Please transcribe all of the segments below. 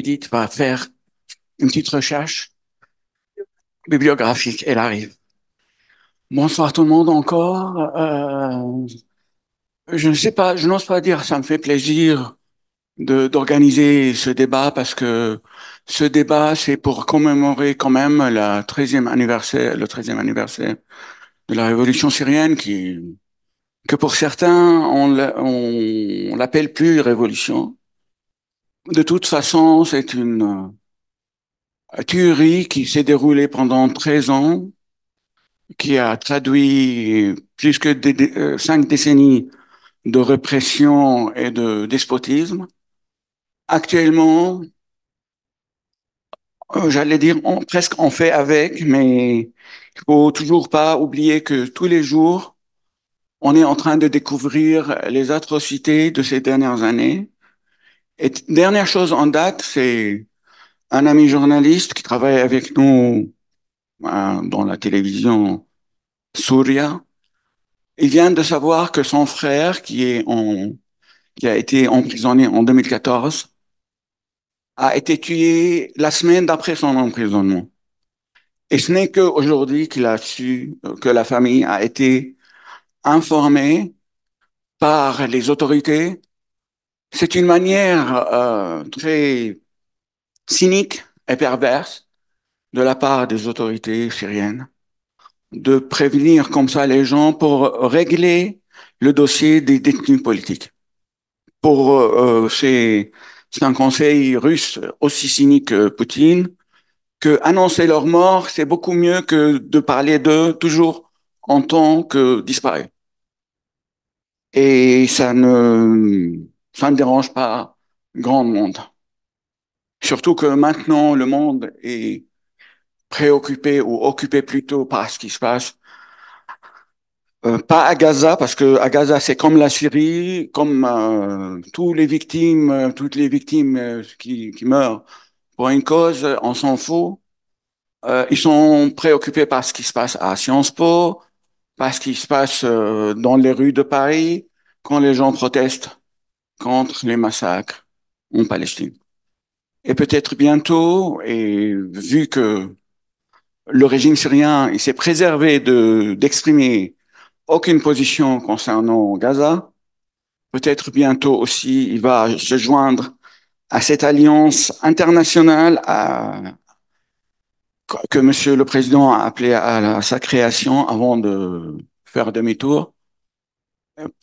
Edith va faire une petite recherche bibliographique. Elle arrive. Bonsoir tout le monde encore. Je ne sais pas, je n'ose pas dire, ça me fait plaisir d'organiser ce débat parce que ce débat, c'est pour commémorer quand même le 13e anniversaire de la révolution syrienne que pour certains, on l'appelle plus révolution. De toute façon, c'est une tuerie qui s'est déroulée pendant 13 ans, qui a traduit plus que 5 décennies de répression et de despotisme. Actuellement, j'allais dire presque on fait avec, mais il faut toujours pas oublier que tous les jours, on est en train de découvrir les atrocités de ces dernières années. Et dernière chose en date, c'est un ami journaliste qui travaille avec nous dans la télévision Souria. Il vient de savoir que son frère, qui a été emprisonné en 2014, a été tué la semaine d'après son emprisonnement. Et ce n'est qu'aujourd'hui qu'il a su que la famille a été informée par les autorités. C'est une manière très cynique et perverse de la part des autorités syriennes de prévenir comme ça les gens pour régler le dossier des détenus politiques. C'est un conseil russe aussi cynique que Poutine, que annoncer leur mort, c'est beaucoup mieux que de parler d'eux toujours en tant que disparus. Et ça ne dérange pas grand monde. Surtout que maintenant, le monde est préoccupé ou occupé plutôt par ce qui se passe. Pas à Gaza, parce que à Gaza, c'est comme la Syrie, comme toutes les victimes qui meurent pour une cause, on s'en fout. Ils sont préoccupés par ce qui se passe à Sciences Po, par ce qui se passe dans les rues de Paris, quand les gens protestent contre les massacres en Palestine. Et peut-être bientôt, et vu que le régime syrien il s'est préservé d'exprimer aucune position concernant Gaza, peut-être bientôt aussi il va se joindre à cette alliance internationale que Monsieur le Président a appelée à sa création avant de faire demi-tour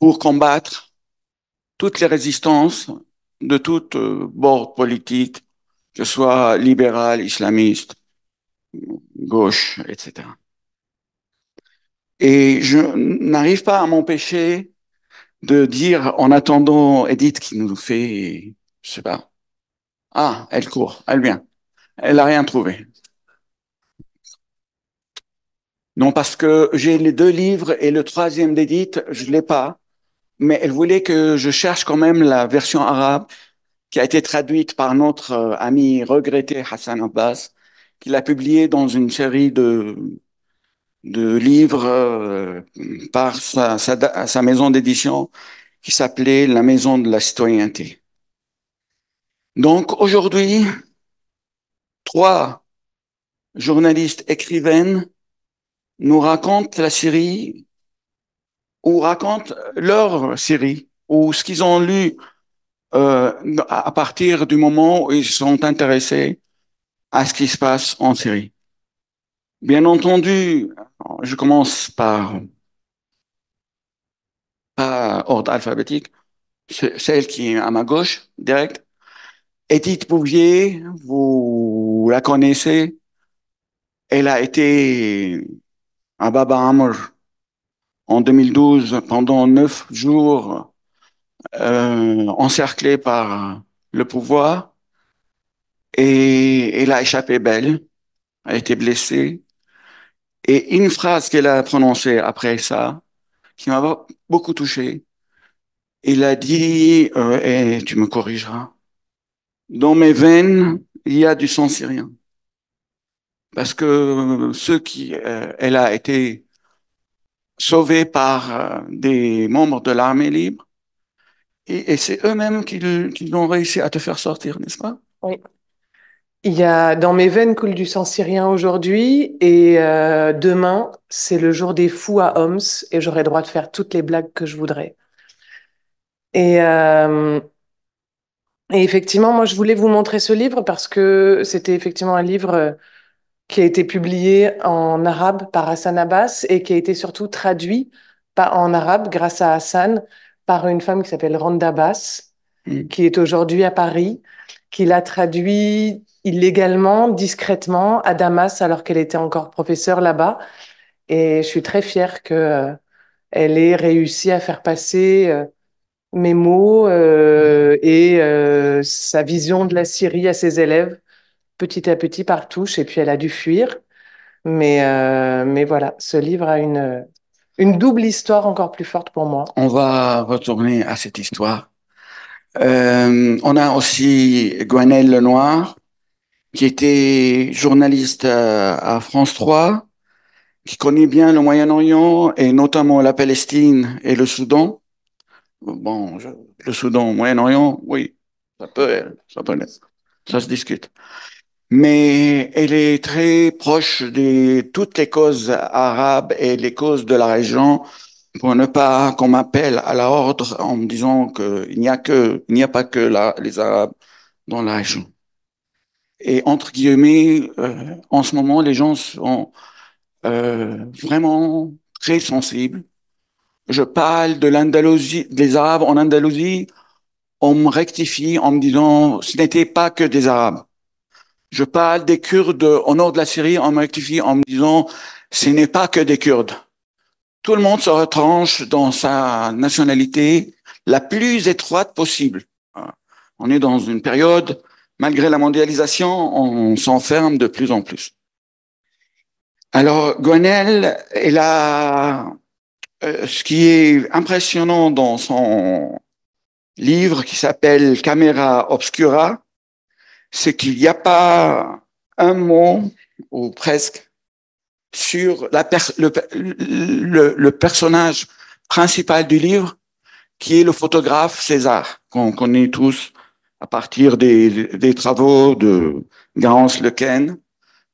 pour combattre toutes les résistances de tout bord politique, que ce soit libéral, islamiste, gauche, etc. Et je n'arrive pas à m'empêcher de dire, en attendant Edith qui nous fait, je sais pas, ah, elle court, elle vient, elle n'a rien trouvé. Non, parce que j'ai les 2 livres et le troisième d'Edith, je l'ai pas, mais elle voulait que je cherche quand même la version arabe qui a été traduite par notre ami regretté Hassan Abbas, qu'il a publié dans une série de livres par sa maison d'édition qui s'appelait La Maison de la Citoyenneté. Donc aujourd'hui, 3 journalistes écrivaines nous racontent la Syrie ou racontent leur Syrie ou ce qu'ils ont lu à partir du moment où ils sont intéressés à ce qui se passe en Syrie. Bien entendu, je commence par ordre alphabétique, celle qui est à ma gauche, direct. Edith Bouvier, vous la connaissez, elle a été à Baba Amr en 2012 pendant 9 jours, encerclée par le pouvoir, et elle a échappé belle, elle a été blessée. Et une phrase qu'elle a prononcée après ça, qui m'a beaucoup touché, il a dit, et tu me corrigeras, dans mes veines, il y a du sang syrien. Parce que elle a été sauvée par des membres de l'armée libre, et c'est eux-mêmes qui l'ont réussi à te faire sortir, n'est-ce pas? Oui. Dans mes veines coule du sang syrien aujourd'hui et demain, c'est le jour des fous à Homs et j'aurai le droit de faire toutes les blagues que je voudrais. Et, euh, et effectivement, moi, je voulais vous montrer ce livre parce que c'était effectivement un livre qui a été publié en arabe par Hassan Abbas et qui a été surtout traduit en arabe grâce à Hassan par une femme qui s'appelle Randa Abbas, Mm. qui est aujourd'hui à Paris, qui l'a traduit illégalement, discrètement, à Damas, alors qu'elle était encore professeure là-bas. Et je suis très fière que, elle ait réussi à faire passer mes mots et sa vision de la Syrie à ses élèves, petit à petit par touche. Et puis elle a dû fuir. Mais voilà, ce livre a une double histoire encore plus forte pour moi. On va retourner à cette histoire. On a aussi Gwenaëlle Lenoir, qui était journaliste à France 3, qui connaît bien le Moyen-Orient et notamment la Palestine et le Soudan. Bon, le Soudan, Moyen-Orient, oui, ça peut l'être. Ça se discute. Mais elle est très proche de toutes les causes arabes et les causes de la région pour ne pas qu'on m'appelle à l'ordre en me disant il n'y a pas que les Arabes dans la région. Et entre guillemets, en ce moment, les gens sont vraiment très sensibles. Je parle de l'Andalousie, des Arabes en Andalousie, on me rectifie en me disant ce n'était pas que des Arabes. Je parle des Kurdes au nord de la Syrie, on me rectifie en me disant ce n'est pas que des Kurdes. Tout le monde se retranche dans sa nationalité la plus étroite possible. On est dans une période, malgré la mondialisation, on s'enferme de plus en plus. Alors, Gwenaëlle, elle a, ce qui est impressionnant dans son livre qui s'appelle Camera Obscura, c'est qu'il n'y a pas un mot, ou presque, sur le personnage principal du livre, qui est le photographe César, qu'on connaît tous à partir des travaux de Garance Lequen,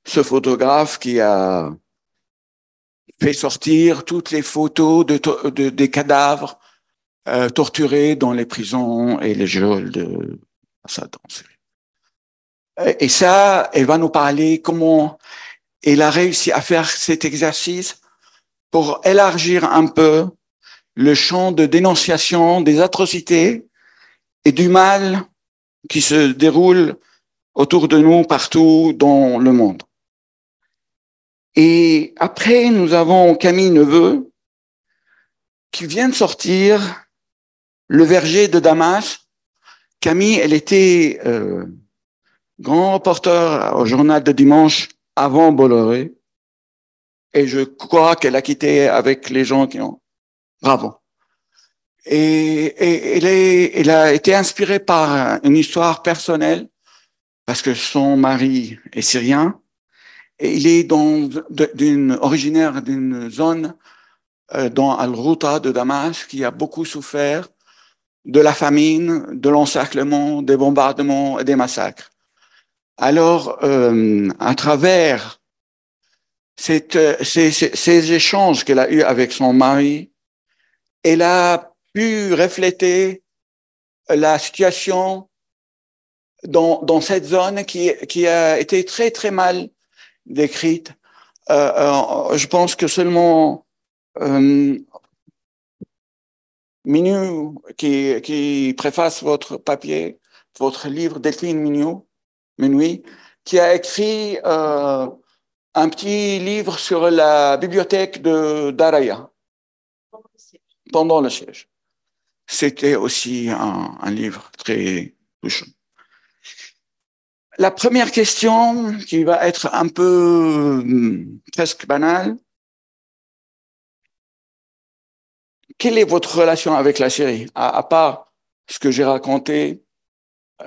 ce photographe qui a fait sortir toutes les photos des cadavres torturés dans les prisons et les geôles de Saddam. Et ça, elle va nous parler comment elle a réussi à faire cet exercice pour élargir un peu le champ de dénonciation des atrocités et du mal qui se déroule autour de nous partout dans le monde. Et après, nous avons Camille Neveu qui vient de sortir Le Verger de Damas. Camille, elle était grand reporter au journal de dimanche avant Bolloré. Et je crois qu'elle a quitté avec les gens qui ont... Bravo. Et elle a été inspirée par une histoire personnelle parce que son mari est syrien et il est originaire d'une zone dans Al-Ghouta de Damas qui a beaucoup souffert de la famine, de l'encerclement, des bombardements et des massacres. Alors, à travers ces échanges qu'elle a eus avec son mari, elle a pu refléter la situation dans cette zone qui a été très, très mal décrite. Je pense que seulement Mignou, qui préface votre papier, votre livre, Delphine Mignou, qui a écrit un petit livre sur la bibliothèque de Daraya pendant le siège. C'était aussi un livre très touchant. La première question, qui va être un peu presque banale, quelle est votre relation avec la Syrie, à part ce que j'ai raconté,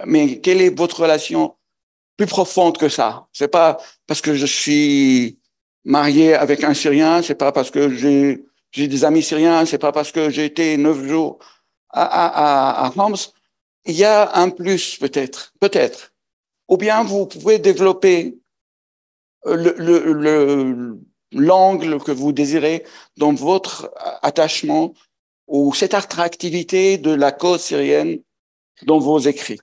mais quelle est votre relation plus profonde que ça? C'est pas parce que je suis marié avec un Syrien, c'est pas parce que j'ai des amis syriens, c'est pas parce que j'ai été 9 jours à Homs. Il y a un plus peut-être. ou bien vous pouvez développer l'angle que vous désirez dans votre attachement ou cette attractivité de la cause syrienne dans vos écrits.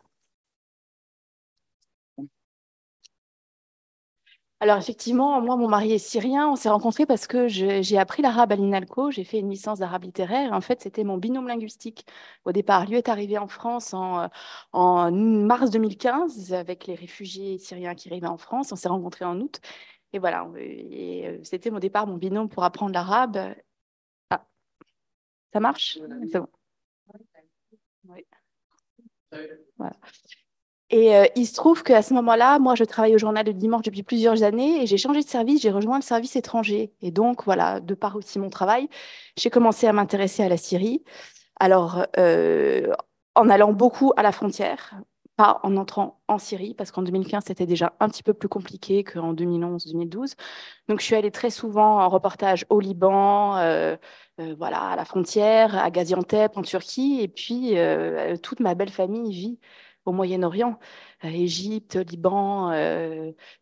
Alors effectivement, moi, mon mari est syrien. On s'est rencontrés parce que j'ai appris l'arabe à l'INALCO. J'ai fait une licence d'arabe littéraire. En fait, c'était mon binôme linguistique au départ. Lui est arrivé en France en mars 2015 avec les réfugiés syriens qui arrivaient en France. On s'est rencontrés en août. Et voilà, c'était mon départ, mon binôme pour apprendre l'arabe. Ah, ça marche? C'est bon. Oui. Voilà. Et il se trouve qu'à ce moment-là, moi, je travaille au Journal du Dimanche depuis plusieurs années et j'ai changé de service, j'ai rejoint le service étranger. Et donc, voilà, de par aussi mon travail, j'ai commencé à m'intéresser à la Syrie. Alors, en allant beaucoup à la frontière, pas en entrant en Syrie, parce qu'en 2015, c'était déjà un petit peu plus compliqué qu'en 2011-2012. Donc, je suis allée très souvent en reportage au Liban, voilà, à la frontière, à Gaziantep, en Turquie. Et puis, toute ma belle famille vit au Moyen-Orient, Égypte, Liban,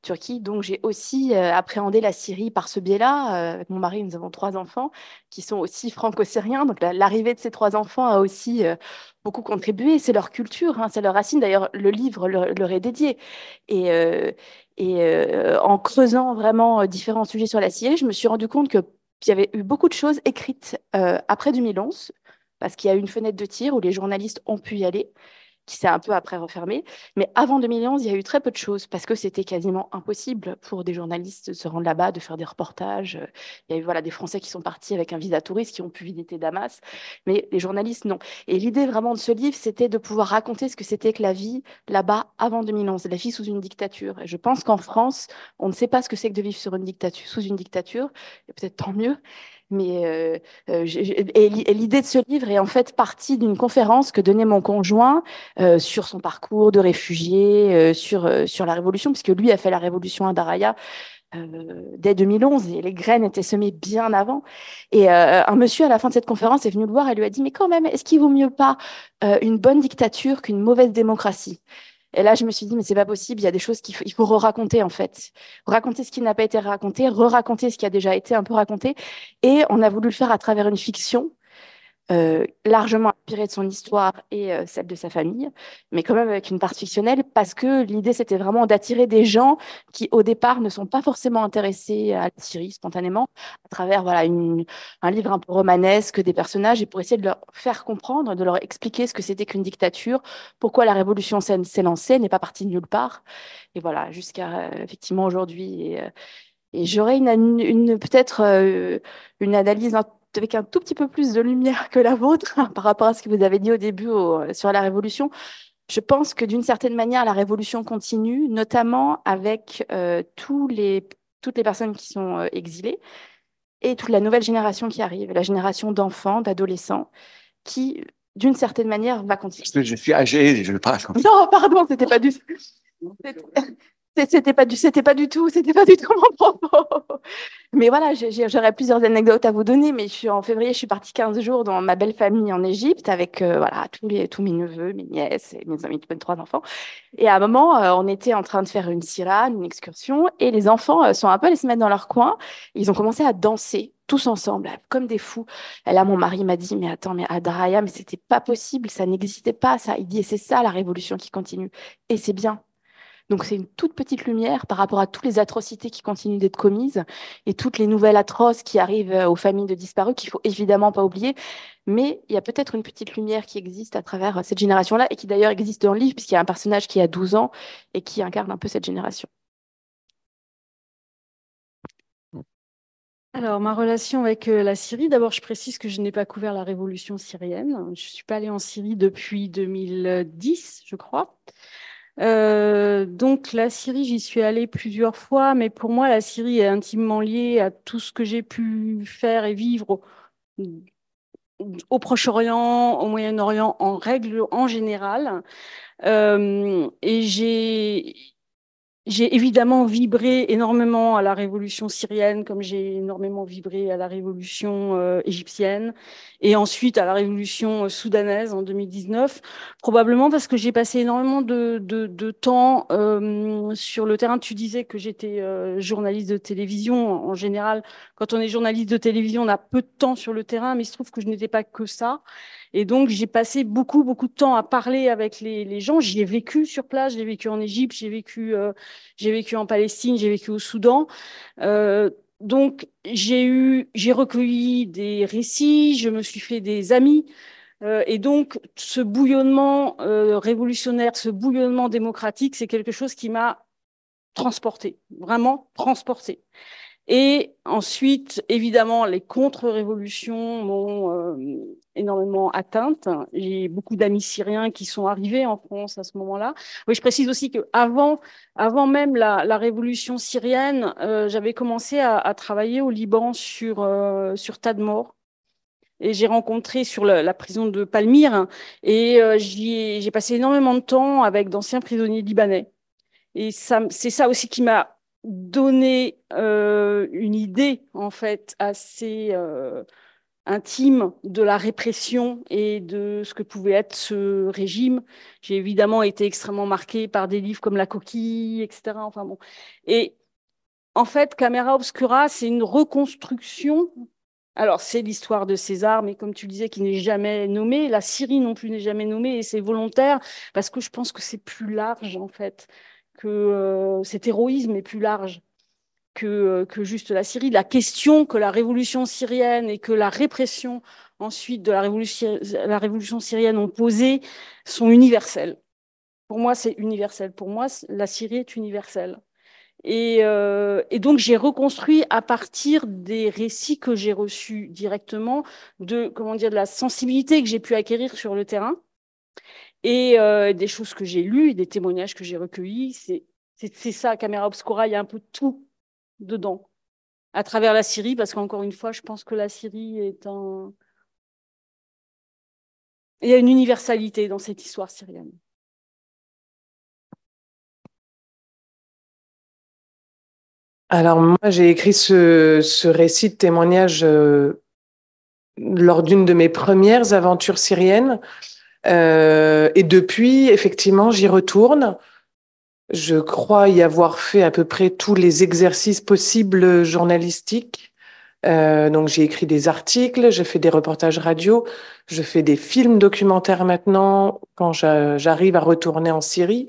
Turquie. Donc, j'ai aussi appréhendé la Syrie par ce biais-là. Avec mon mari, nous avons 3 enfants qui sont aussi franco-syriens. Donc, l'arrivée de ces 3 enfants a aussi beaucoup contribué. C'est leur culture, hein, c'est leur racine. D'ailleurs, le livre leur est dédié. Et, en creusant vraiment différents sujets sur la Syrie, je me suis rendu compte qu'il y avait eu beaucoup de choses écrites après 2011, parce qu'il y a eu une fenêtre de tir où les journalistes ont pu y aller, qui s'est un peu après refermée. Mais avant 2011, il y a eu très peu de choses parce que c'était quasiment impossible pour des journalistes de se rendre là-bas, de faire des reportages. Il y a eu voilà, des Français qui sont partis avec un visa touriste, qui ont pu visiter Damas, mais les journalistes, non. Et l'idée vraiment de ce livre, c'était de pouvoir raconter ce que c'était que la vie là-bas avant 2011, la vie sous une dictature. Et je pense qu'en France, on ne sait pas ce que c'est que de vivre sur une dictature, sous une dictature, et peut-être tant mieux. Mais et l'idée de ce livre est en fait partie d'une conférence que donnait mon conjoint sur son parcours de réfugié, sur la Révolution, puisque lui a fait la Révolution à Daraya dès 2011 et les graines étaient semées bien avant. Et un monsieur à la fin de cette conférence est venu le voir et lui a dit, mais quand même, est-ce qu'il vaut mieux pas une bonne dictature qu'une mauvaise démocratie? Et là, je me suis dit, mais c'est pas possible, il y a des choses il faut re-raconter en fait. Raconter ce qui n'a pas été raconté, re-raconter ce qui a déjà été un peu raconté. Et on a voulu le faire à travers une fiction largement inspirée de son histoire et celle de sa famille, mais quand même avec une part fictionnelle, parce que l'idée, c'était vraiment d'attirer des gens qui, au départ, ne sont pas forcément intéressés à la Syrie spontanément, à travers voilà, un livre un peu romanesque des personnages, et pour essayer de leur faire comprendre, de leur expliquer ce que c'était qu'une dictature, pourquoi la révolution s'est lancée, n'est pas partie de nulle part, et voilà, jusqu'à effectivement aujourd'hui. Et j'aurais peut-être une analyse avec un tout petit peu plus de lumière que la vôtre par rapport à ce que vous avez dit au début sur la Révolution. Je pense que d'une certaine manière, la Révolution continue, notamment avec toutes les personnes qui sont exilées et toute la nouvelle génération qui arrive, la génération d'enfants, d'adolescents, qui, d'une certaine manière, va continuer. Parce que je suis âgé, je passe. Non, pardon, c'était pas du c'était pas du tout mon propos. Mais voilà, j'aurais plusieurs anecdotes à vous donner, mais en février, je suis partie 15 jours dans ma belle famille en Égypte avec voilà, tous mes neveux, mes nièces et mes amis, 3 enfants. Et à un moment, on était en train de faire une sirane, une excursion, et les enfants sont un peu allés se mettre dans leur coin. Ils ont commencé à danser tous ensemble, comme des fous. Et là, mon mari m'a dit, mais attends, mais à Daraya, mais c'était pas possible, ça n'existait pas, ça. Il dit, et c'est ça la révolution qui continue. Et c'est bien. Donc c'est une toute petite lumière par rapport à toutes les atrocités qui continuent d'être commises et toutes les nouvelles atroces qui arrivent aux familles de disparus qu'il faut évidemment pas oublier. Mais il y a peut-être une petite lumière qui existe à travers cette génération-là et qui d'ailleurs existe dans le livre puisqu'il y a un personnage qui a 12 ans et qui incarne un peu cette génération. Alors, ma relation avec la Syrie, d'abord, je précise que je n'ai pas couvert la révolution syrienne. Je ne suis pas allée en Syrie depuis 2010, je crois. Donc la Syrie, j'y suis allée plusieurs fois, mais pour moi, la Syrie est intimement liée à tout ce que j'ai pu faire et vivre au Proche-Orient, au Moyen-Orient, en règle, en général. Et j'ai évidemment vibré énormément à la révolution syrienne, comme j'ai énormément vibré à la révolution égyptienne, et ensuite à la révolution soudanaise en 2019, probablement parce que j'ai passé énormément de temps sur le terrain. Tu disais que j'étais journaliste de télévision. En général, quand on est journaliste de télévision, on a peu de temps sur le terrain, mais il se trouve que je n'étais pas que ça. Et donc, j'ai passé beaucoup de temps à parler avec les gens. J'y ai vécu sur place, j'ai vécu en Égypte, j'ai vécu en Palestine, j'ai vécu au Soudan. Donc, j'ai recueilli des récits, je me suis fait des amis. Et donc, ce bouillonnement révolutionnaire, ce bouillonnement démocratique, c'est quelque chose qui m'a transporté, vraiment transporté. Et ensuite, évidemment, les contre-révolutions m'ont énormément atteinte. J'ai beaucoup d'amis syriens qui sont arrivés en France à ce moment-là. Oui, je précise aussi qu'avant avant même la révolution syrienne, j'avais commencé à travailler au Liban sur Tadmor. Et j'ai rencontré sur la prison de Palmyre, et j'ai passé énormément de temps avec d'anciens prisonniers libanais. Et c'est ça aussi qui m'a donné une idée, en fait, assez intime de la répression et de ce que pouvait être ce régime. J'ai évidemment été extrêmement marquée par des livres comme La Coquille, etc. Enfin bon. Et en fait, Camera Obscura, c'est une reconstruction. Alors, c'est l'histoire de César, mais comme tu le disais, qui n'est jamais nommé. La Syrie non plus n'est jamais nommée, et c'est volontaire, parce que je pense que c'est plus large, en fait, que cet héroïsme est plus large que juste la Syrie. La question que la révolution syrienne et que la répression ensuite de la révolution syrienne ont posée sont universelles. Pour moi, c'est universel. Pour moi, la Syrie est universelle. Et donc, j'ai reconstruit à partir des récits que j'ai reçus directement, de la sensibilité que j'ai pu acquérir sur le terrain, et des choses que j'ai lues, des témoignages que j'ai recueillis. C'est ça, Camera Obscura, il y a un peu tout dedans, à travers la Syrie, parce qu'encore une fois, je pense que la Syrie il y a une universalité dans cette histoire syrienne. Alors moi, j'ai écrit ce récit de témoignage lors d'une de mes premières aventures syriennes. Et depuis, effectivement, j'y retourne. Je crois y avoir fait à peu près tous les exercices possibles journalistiques. Donc j'ai écrit des articles, j'ai fait des reportages radio, je fais des films documentaires maintenant quand j'arrive à retourner en Syrie.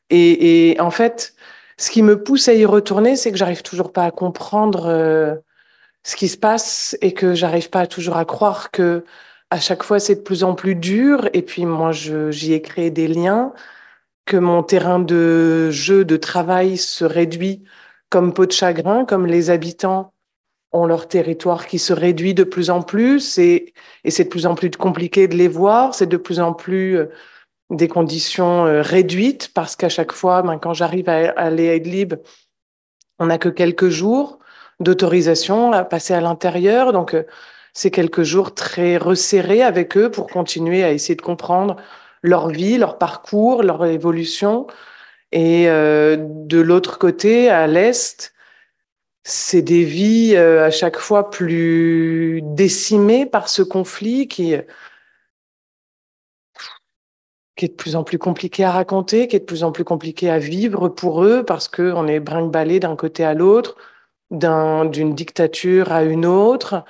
Et en fait, ce qui me pousse à y retourner, c'est que j'arrive toujours pas à comprendre ce qui se passe, et que j'arrive pas toujours à croire que à chaque fois c'est de plus en plus dur. Et puis moi, j'y ai créé des liens, que mon terrain de jeu, de travail se réduit comme peau de chagrin, comme les habitants ont leur territoire qui se réduit de plus en plus, et c'est de plus en plus compliqué de les voir, c'est de plus en plus des conditions réduites, parce qu'à chaque fois, quand j'arrive à aller à Idlib, on n'a que quelques jours d'autorisation à passer à l'intérieur, donc c'est quelques jours très resserrés avec eux pour continuer à essayer de comprendre leur vie, leur parcours, leur évolution. Et de l'autre côté, à l'Est, c'est des vies à chaque fois plus décimées par ce conflit qui est de plus en plus compliqué à raconter, qui est de plus en plus compliqué à vivre pour eux, parce qu'on est brinque-ballé d'un côté à l'autre, d'une dictature à une autre,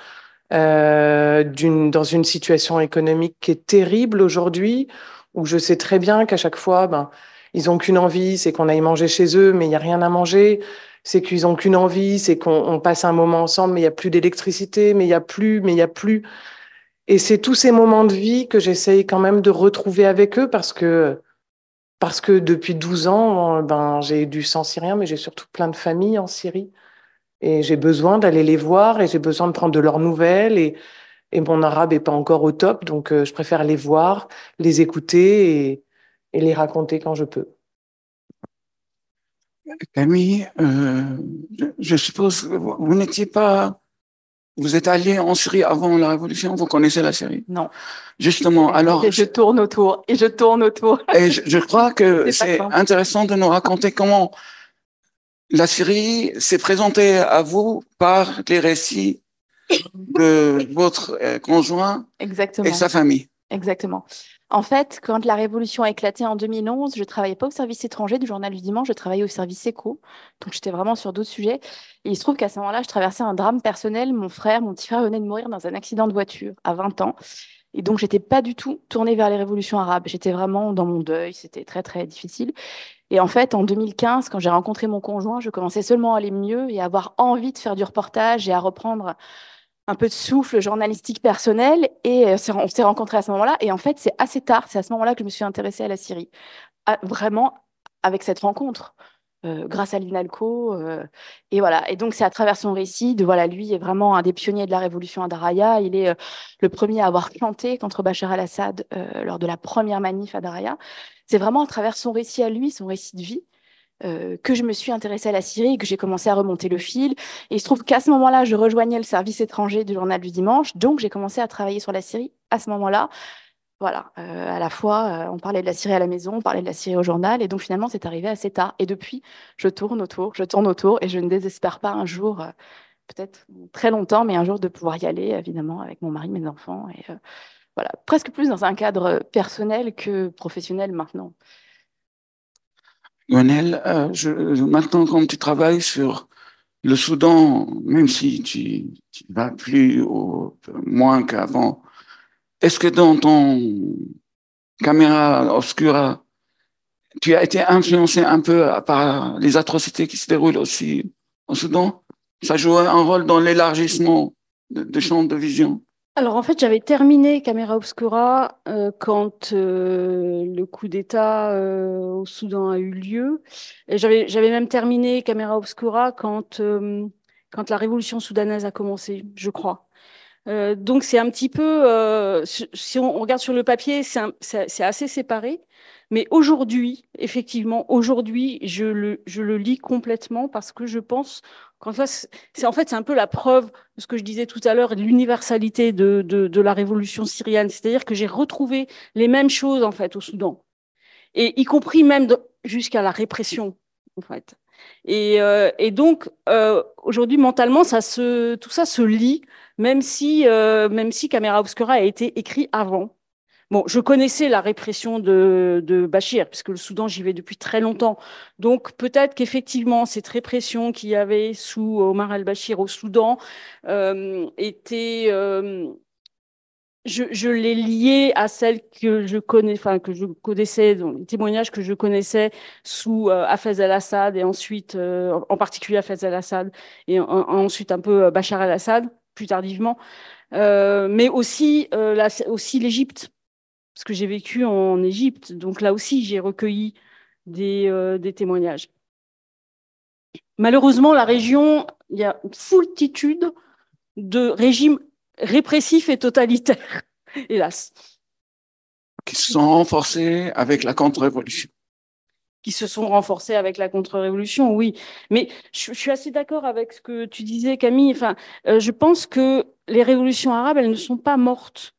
dans une situation économique qui est terrible aujourd'hui, où je sais très bien qu'à chaque fois, ils ont qu'une envie, c'est qu'on aille manger chez eux, mais il n'y a rien à manger. C'est qu'ils ont qu'une envie, c'est qu'on passe un moment ensemble, mais il n'y a plus d'électricité, mais il n'y a plus, mais il n'y a plus. Et c'est tous ces moments de vie que j'essaye quand même de retrouver avec eux, parce que depuis 12 ans, j'ai du sang syrien, mais j'ai surtout plein de familles en Syrie. Et j'ai besoin d'aller les voir, et j'ai besoin de prendre de leurs nouvelles. Et mon arabe n'est pas encore au top, donc je préfère les voir, les écouter et les raconter quand je peux. Camille, je suppose que vous n'étiez pas, vous êtes allé en Syrie avant la Révolution, vous connaissez la Syrie? Non. Justement, alors. Et je tourne autour, et je tourne autour. Et je crois que c'est intéressant de nous raconter comment la Syrie s'est présentée à vous par les récits de votre conjoint et Exactement. sa famille. Exactement. En fait, quand la révolution a éclaté en 2011, je travaillais pas au service étranger du Journal du Dimanche, je travaillais au service éco. Donc, j'étais vraiment sur d'autres sujets. Et il se trouve qu'à ce moment-là, je traversais un drame personnel. Mon petit frère venait de mourir dans un accident de voiture à 20 ans. Et donc, j'étais pas du tout tournée vers les révolutions arabes. J'étais vraiment dans mon deuil. C'était très, très difficile. Et en fait, en 2015, quand j'ai rencontré mon conjoint, je commençais seulement à aller mieux et à avoir envie de faire du reportage et à reprendre un peu de souffle journalistique personnel. Et on s'est rencontrés à ce moment-là. Et en fait, c'est assez tard, c'est à ce moment-là que je me suis intéressée à la Syrie. Vraiment, avec cette rencontre, grâce à l'INALCO. Et voilà. Et donc, c'est à travers son récit de, voilà, lui est vraiment un des pionniers de la révolution à Daraya. Il est le premier à avoir chanté contre Bachar el-Assad lors de la première manif à Daraya. C'est vraiment à travers son récit à lui, son récit de vie, que je me suis intéressée à la Syrie et que j'ai commencé à remonter le fil. Et il se trouve qu'à ce moment-là, je rejoignais le service étranger du Journal du Dimanche. Donc, j'ai commencé à travailler sur la Syrie à ce moment-là. Voilà, à la fois, on parlait de la Syrie à la maison, on parlait de la Syrie au journal. Et donc, finalement, c'est arrivé assez tard. Et depuis, je tourne autour et je ne désespère pas un jour, peut-être très longtemps, mais un jour de pouvoir y aller, évidemment, avec mon mari, mes enfants. Et voilà, presque plus dans un cadre personnel que professionnel maintenant. Lionel, maintenant, quand tu travailles sur le Soudan, même si tu vas plus ou moins qu'avant, est-ce que dans ton caméra obscura, tu as été influencé un peu par les atrocités qui se déroulent aussi au Soudan? Ça joue un rôle dans l'élargissement de champ de vision. Alors en fait, j'avais terminé Camera Obscura quand le coup d'État au Soudan a eu lieu. Et j'avais même terminé Camera Obscura quand la révolution soudanaise a commencé, je crois. Donc c'est un petit peu, si on regarde sur le papier, c'est assez séparé. Mais aujourd'hui, effectivement, aujourd'hui, je le lis complètement parce que je pense qu'en fait, c'est un peu la preuve de ce que je disais tout à l'heure, de l'universalité de la révolution syrienne. C'est-à-dire que j'ai retrouvé les mêmes choses en fait au Soudan, et y compris même jusqu'à la répression en fait. Et donc aujourd'hui, mentalement, tout ça se lit, même si Camera Obscura a été écrit avant. Bon, je connaissais la répression de Bachir, puisque le Soudan, j'y vais depuis très longtemps. Donc, peut-être qu'effectivement, cette répression qu'il y avait sous Omar el-Bachir au Soudan était. Je l'ai liée à celle que je connais, enfin, que je connaissais, donc, les témoignages que je connaissais sous Hafez el-Assad, et ensuite, en particulier Hafez el-Assad, et ensuite un peu Bachar el-Assad, plus tardivement, mais aussi, aussi l'Égypte, parce que j'ai vécu en Égypte, donc là aussi j'ai recueilli des témoignages. Malheureusement, la région, il y a une foultitude de régimes répressifs et totalitaires, hélas, Qui se sont renforcés avec la contre-révolution. qui se sont renforcés avec la contre-révolution, oui. Mais je suis assez d'accord avec ce que tu disais, Camille. Enfin, je pense que les révolutions arabes, elles ne sont pas mortes.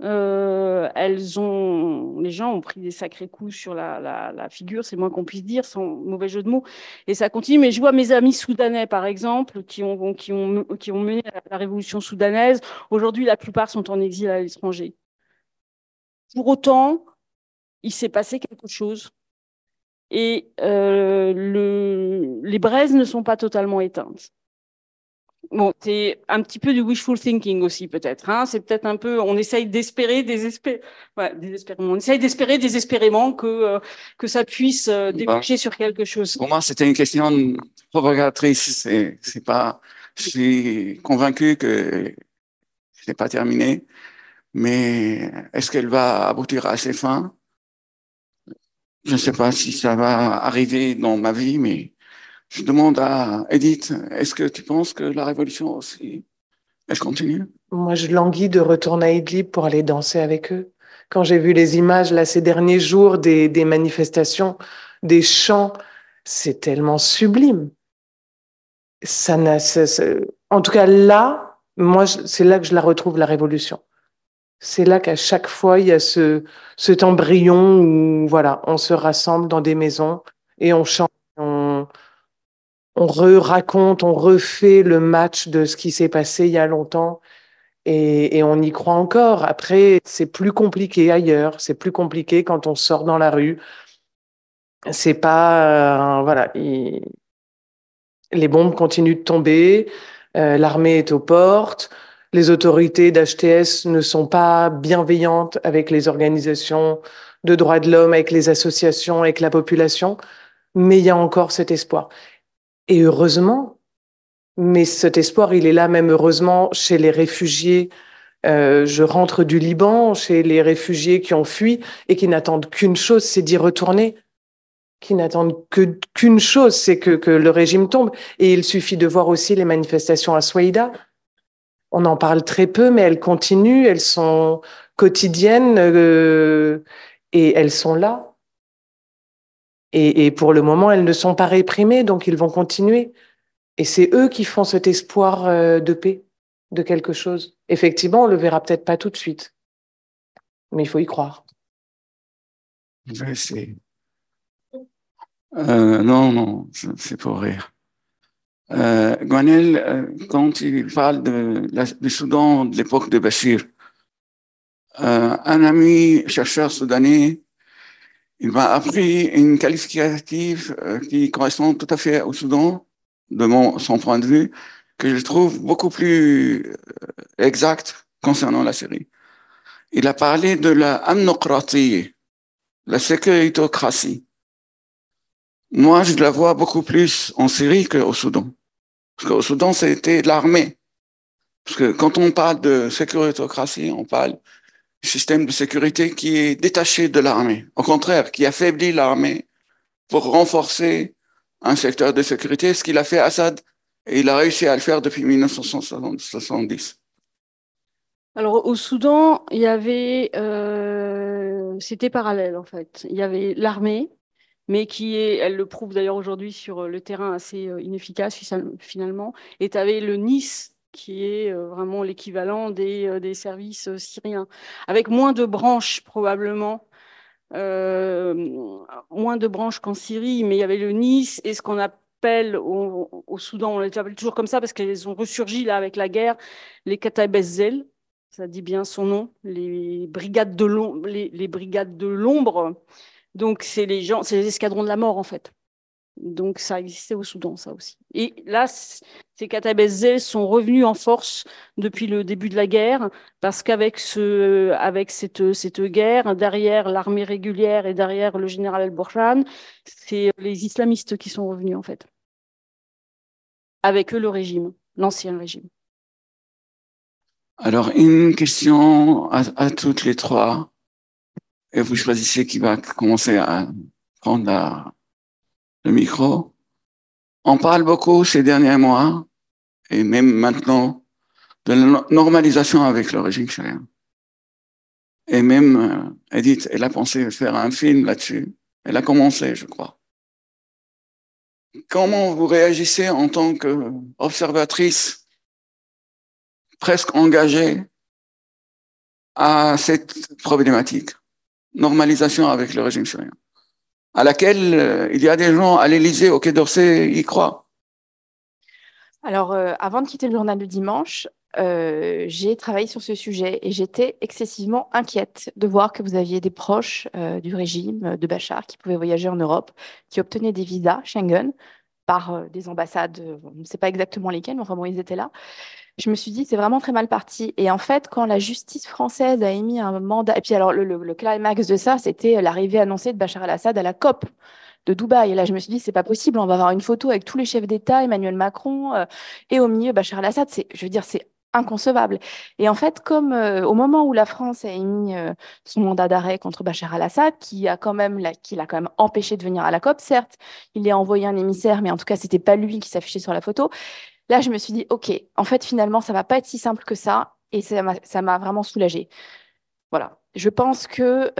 Les gens ont pris des sacrés coups sur la figure, c'est le moins qu'on puisse dire, sans mauvais jeu de mots, et ça continue. Mais je vois mes amis soudanais, par exemple, qui ont mené la révolution soudanaise. Aujourd'hui, la plupart sont en exil à l'étranger. Pour autant, il s'est passé quelque chose, et les braises ne sont pas totalement éteintes. Bon, c'est un petit peu du wishful thinking aussi, peut-être. Hein. C'est peut-être un peu, on essaye d'espérer, on essaye d'espérer désespérément que ça puisse déboucher sur quelque chose. Pour moi, c'était une question provocatrice. C'est pas, je suis convaincu que c'est pas terminé, mais est-ce qu'elle va aboutir à ses fins? Je ne sais pas si ça va arriver dans ma vie, mais je demande à Edith, est-ce que tu penses que la révolution aussi, elle continue? Moi, je languis de retourner à Idlib pour aller danser avec eux. Quand j'ai vu les images, là, ces derniers jours, des manifestations, des chants, c'est tellement sublime. Ça n'a, en tout cas, là, moi, c'est là que je la retrouve, la révolution. C'est là qu'à chaque fois, il y a cet embryon où, voilà, on se rassemble dans des maisons et on chante, on raconte, on refait le match de ce qui s'est passé il y a longtemps et on y croit encore. Après, c'est plus compliqué ailleurs, c'est plus compliqué quand on sort dans la rue. C'est pas, voilà, les bombes continuent de tomber, l'armée est aux portes, les autorités d'HTS ne sont pas bienveillantes avec les organisations de droits de l'homme, avec les associations, avec la population, mais il y a encore cet espoir. Et heureusement, mais cet espoir, il est là même heureusement chez les réfugiés. Je rentre du Liban, chez les réfugiés qui ont fui et qui n'attendent qu'une chose, c'est d'y retourner, qui n'attendent qu'une chose, c'est que le régime tombe. Et il suffit de voir aussi les manifestations à Souaïda. On en parle très peu, mais elles continuent, elles sont quotidiennes et elles sont là. Et pour le moment, elles ne sont pas réprimées, donc ils vont continuer. Et c'est eux qui font cet espoir de paix, de quelque chose. Effectivement, on le verra peut-être pas tout de suite, mais il faut y croire. Je vais essayer. Non, non, c'est pour rire. Gwenel, quand il parle du Soudan de l'époque de Bachir, un ami chercheur soudanais, il m'a appris une qualificative qui correspond tout à fait au Soudan, son point de vue, que je trouve beaucoup plus exact concernant la Syrie. Il a parlé de la amnocratie, la sécuritocratie. Moi, je la vois beaucoup plus en Syrie qu'au Soudan. Parce qu'au Soudan, c'était l'armée. Parce que quand on parle de sécuritocratie, on parle du système de sécurité qui est détaché de l'armée. Au contraire, qui affaiblit l'armée pour renforcer un secteur de sécurité, ce qu'il a fait Assad, et il a réussi à le faire depuis 1970. Alors au Soudan, il y avait, c'était parallèle en fait. Il y avait l'armée, mais qui est, elle le prouve d'ailleurs aujourd'hui sur le terrain assez inefficace finalement. Et tu avais le Nice, qui est vraiment l'équivalent des services syriens, avec moins de branches probablement, moins de branches qu'en Syrie, mais il y avait le Nice et ce qu'on appelle au Soudan, on les appelle toujours comme ça parce qu'elles ont ressurgi là avec la guerre, les Kataib ez-Zel, ça dit bien son nom, les brigades de l'ombre, les brigades de l'ombre. Donc c'est les gens, c'est les escadrons de la mort en fait. Donc ça existait au Soudan, ça aussi. Et là, ces Kataib ez-Zel sont revenus en force depuis le début de la guerre, parce qu'avec avec cette guerre, derrière l'armée régulière et derrière le général El-Burhan, c'est les islamistes qui sont revenus en fait. Avec eux, le régime, l'ancien régime. Alors, une question à toutes les trois, et vous choisissez qui va commencer à prendre le micro. On parle beaucoup ces derniers mois, et même maintenant, de la normalisation avec le régime syrien. Et même Edith, elle a pensé faire un film là-dessus. Elle a commencé, je crois. Comment vous réagissez en tant qu'observatrice presque engagée à cette problématique, normalisation avec le régime syrien, à laquelle il y a des gens à l'Élysée, au Quai d'Orsay, y croient? Alors, avant de quitter le journal du dimanche, j'ai travaillé sur ce sujet et j'étais excessivement inquiète de voir que vous aviez des proches du régime de Bachar qui pouvaient voyager en Europe, qui obtenaient des visas Schengen par des ambassades, on ne sait pas exactement lesquelles, mais enfin bon, ils étaient là. Je me suis dit, c'est vraiment très mal parti. Et en fait, quand la justice française a émis un mandat, et puis alors le climax de ça, c'était l'arrivée annoncée de Bachar el-Assad à la COP de Dubaï. Et là, je me suis dit, c'est pas possible, on va avoir une photo avec tous les chefs d'État, Emmanuel Macron, et au milieu, Bachar el-Assad. Je veux dire, c'est inconcevable. Et en fait, comme au moment où la France a émis son mandat d'arrêt contre Bachar el-Assad, qui l'a quand même empêché de venir à la COP, certes, il a envoyé un émissaire, mais en tout cas, c'était pas lui qui s'affichait sur la photo. Là, je me suis dit, OK, en fait, finalement, ça va pas être si simple que ça, et ça m'a vraiment soulagée. Voilà. Je pense que